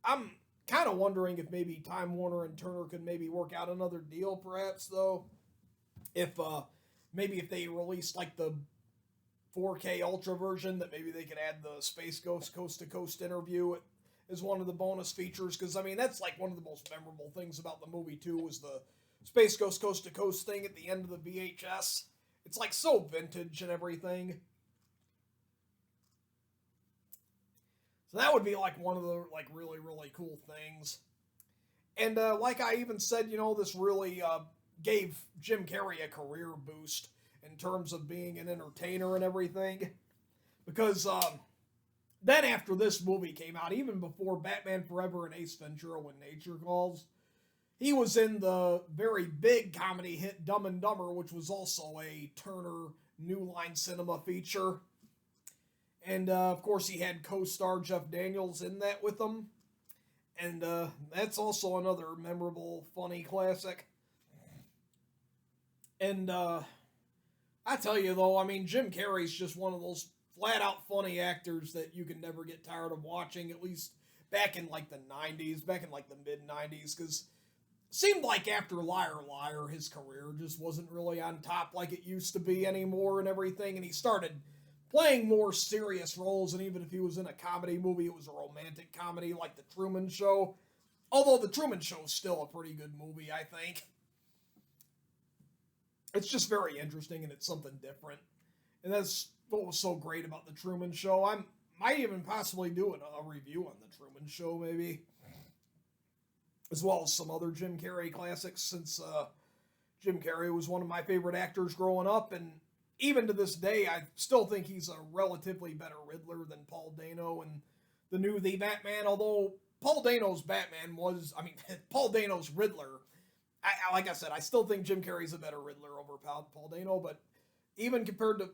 I'm kind of wondering if maybe Time Warner and Turner could maybe work out another deal, perhaps, though. If maybe if they released, like, the 4K Ultra version, that maybe they could add the Space Ghost Coast to Coast interview as one of the bonus features, because, that's, like, one of the most memorable things about the movie, too, was the Space Ghost Coast to Coast thing at the end of the VHS. It's, like, so vintage and everything. So that would be, like, one of the, like, really, really cool things. And, like I even said, this really gave Jim Carrey a career boost in terms of being an entertainer and everything. Because, then after this movie came out, even before Batman Forever and Ace Ventura When Nature Calls, he was in the very big comedy hit Dumb and Dumber, which was also a Turner New Line Cinema feature. And, of course, he had co-star Jeff Daniels in that with him. And that's also another memorable, funny classic. And I tell you, though, Jim Carrey's just one of those flat-out funny actors that you can never get tired of watching, at least back in, like, the 90s, back in, like, the mid-90s, because it seemed like after Liar Liar, his career just wasn't really on top like it used to be anymore and everything, and he started playing more serious roles, and even if he was in a comedy movie, it was a romantic comedy like The Truman Show, although The Truman Show is still a pretty good movie, I think. It's just very interesting, and it's something different, and that's what was so great about The Truman Show. I might even possibly do a review on The Truman Show, maybe, as well as some other Jim Carrey classics, since Jim Carrey was one of my favorite actors growing up, and even to this day, I still think he's a relatively better Riddler than Paul Dano and the new The Batman, although Paul Dano's Batman was, Paul Dano's Riddler, like I said, I still think Jim Carrey's a better Riddler over Paul Dano, but even compared to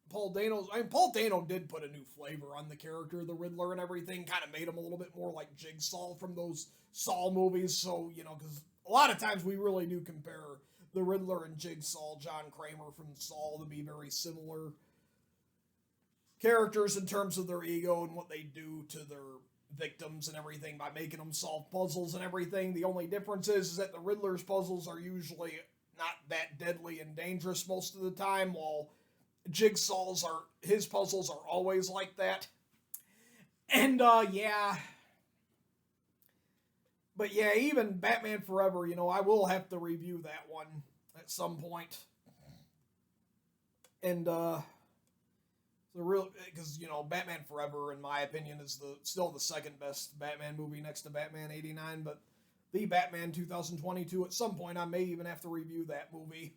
Paul Dano's, Paul Dano did put a new flavor on the character of the Riddler and everything, kind of made him a little bit more like Jigsaw from those Saw movies, so, because a lot of times we really do compare the Riddler and Jigsaw, John Kramer from Saw, to be very similar characters in terms of their ego and what they do to their victims and everything by making them solve puzzles and everything. The only difference is that the Riddler's puzzles are usually not that deadly and dangerous most of the time, while his puzzles are always like that. And, yeah. But yeah, even Batman Forever, you know, I will have to review that one at some point. And, because, you know, Batman Forever, in my opinion, is still the second best Batman movie next to Batman 89, but the Batman 2022, at some point, I may even have to review that movie.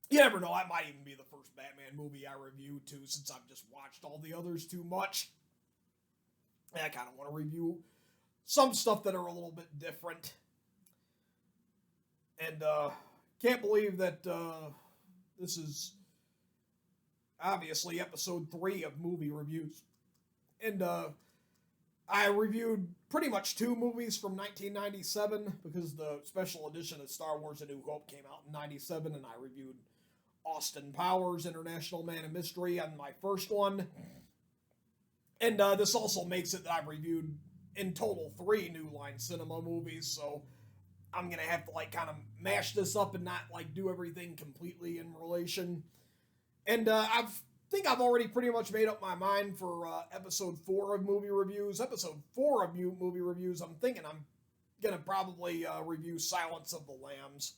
You never know, I might even be the first Batman movie I review, too, since I've just watched all the others too much. And I kind of want to review some stuff that are a little bit different. And, can't believe that, this is obviously episode 3 of movie reviews. And, I reviewed pretty much 2 movies from 1997 because the special edition of Star Wars A New Hope came out in 97, and I reviewed Austin Powers, International Man of Mystery, on my first one. And this also makes it that I've reviewed, in total, 3 New Line Cinema movies, so I'm going to have to, like, kind of mash this up and not, like, do everything completely in relation. And I think I've already pretty much made up my mind for episode 4 of movie reviews. Episode 4 of movie reviews, I'm thinking I'm going to probably review Silence of the Lambs.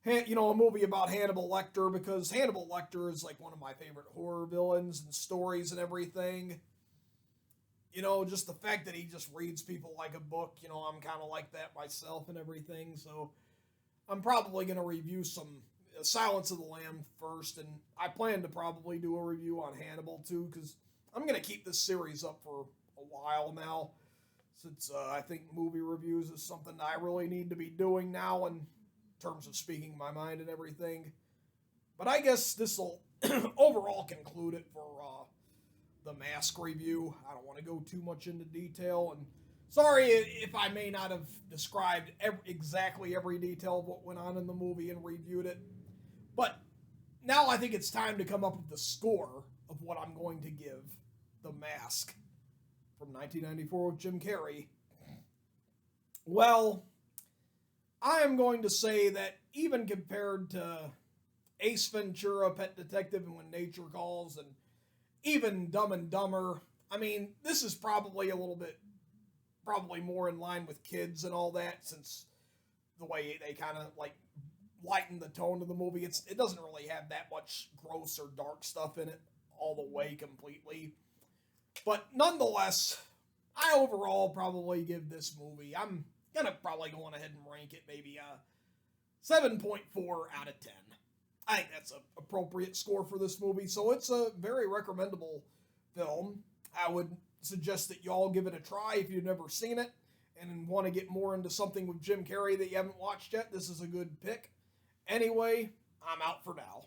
You know, a movie about Hannibal Lecter, because Hannibal Lecter is, like, one of my favorite horror villains and stories and everything. You know, just the fact that he just reads people like a book, you know, I'm kind of like that myself and everything, so I'm probably going to review some Silence of the Lamb first, and I plan to probably do a review on Hannibal, too, because I'm going to keep this series up for a while now, since I think movie reviews is something I really need to be doing now in terms of speaking my mind and everything. But I guess this will overall conclude it for the Mask review. I don't want to go too much into detail, and sorry if I may not have described exactly every detail of what went on in the movie and reviewed it. But now I think it's time to come up with the score of what I'm going to give The Mask from 1994 with Jim Carrey. Well, I am going to say that even compared to Ace Ventura, Pet Detective, and When Nature Calls, and even Dumb and Dumber, I mean, this is probably probably more in line with kids and all that, since the way they kind of, like, lighten the tone of the movie. It doesn't really have that much gross or dark stuff in it all the way completely. But nonetheless, I overall probably give this movie, I'm gonna probably go on ahead and rank it maybe a 7.4 out of 10. I think that's an appropriate score for this movie, so it's a very recommendable film. I would suggest that y'all give it a try if you've never seen it and want to get more into something with Jim Carrey that you haven't watched yet. This is a good pick. Anyway, I'm out for now.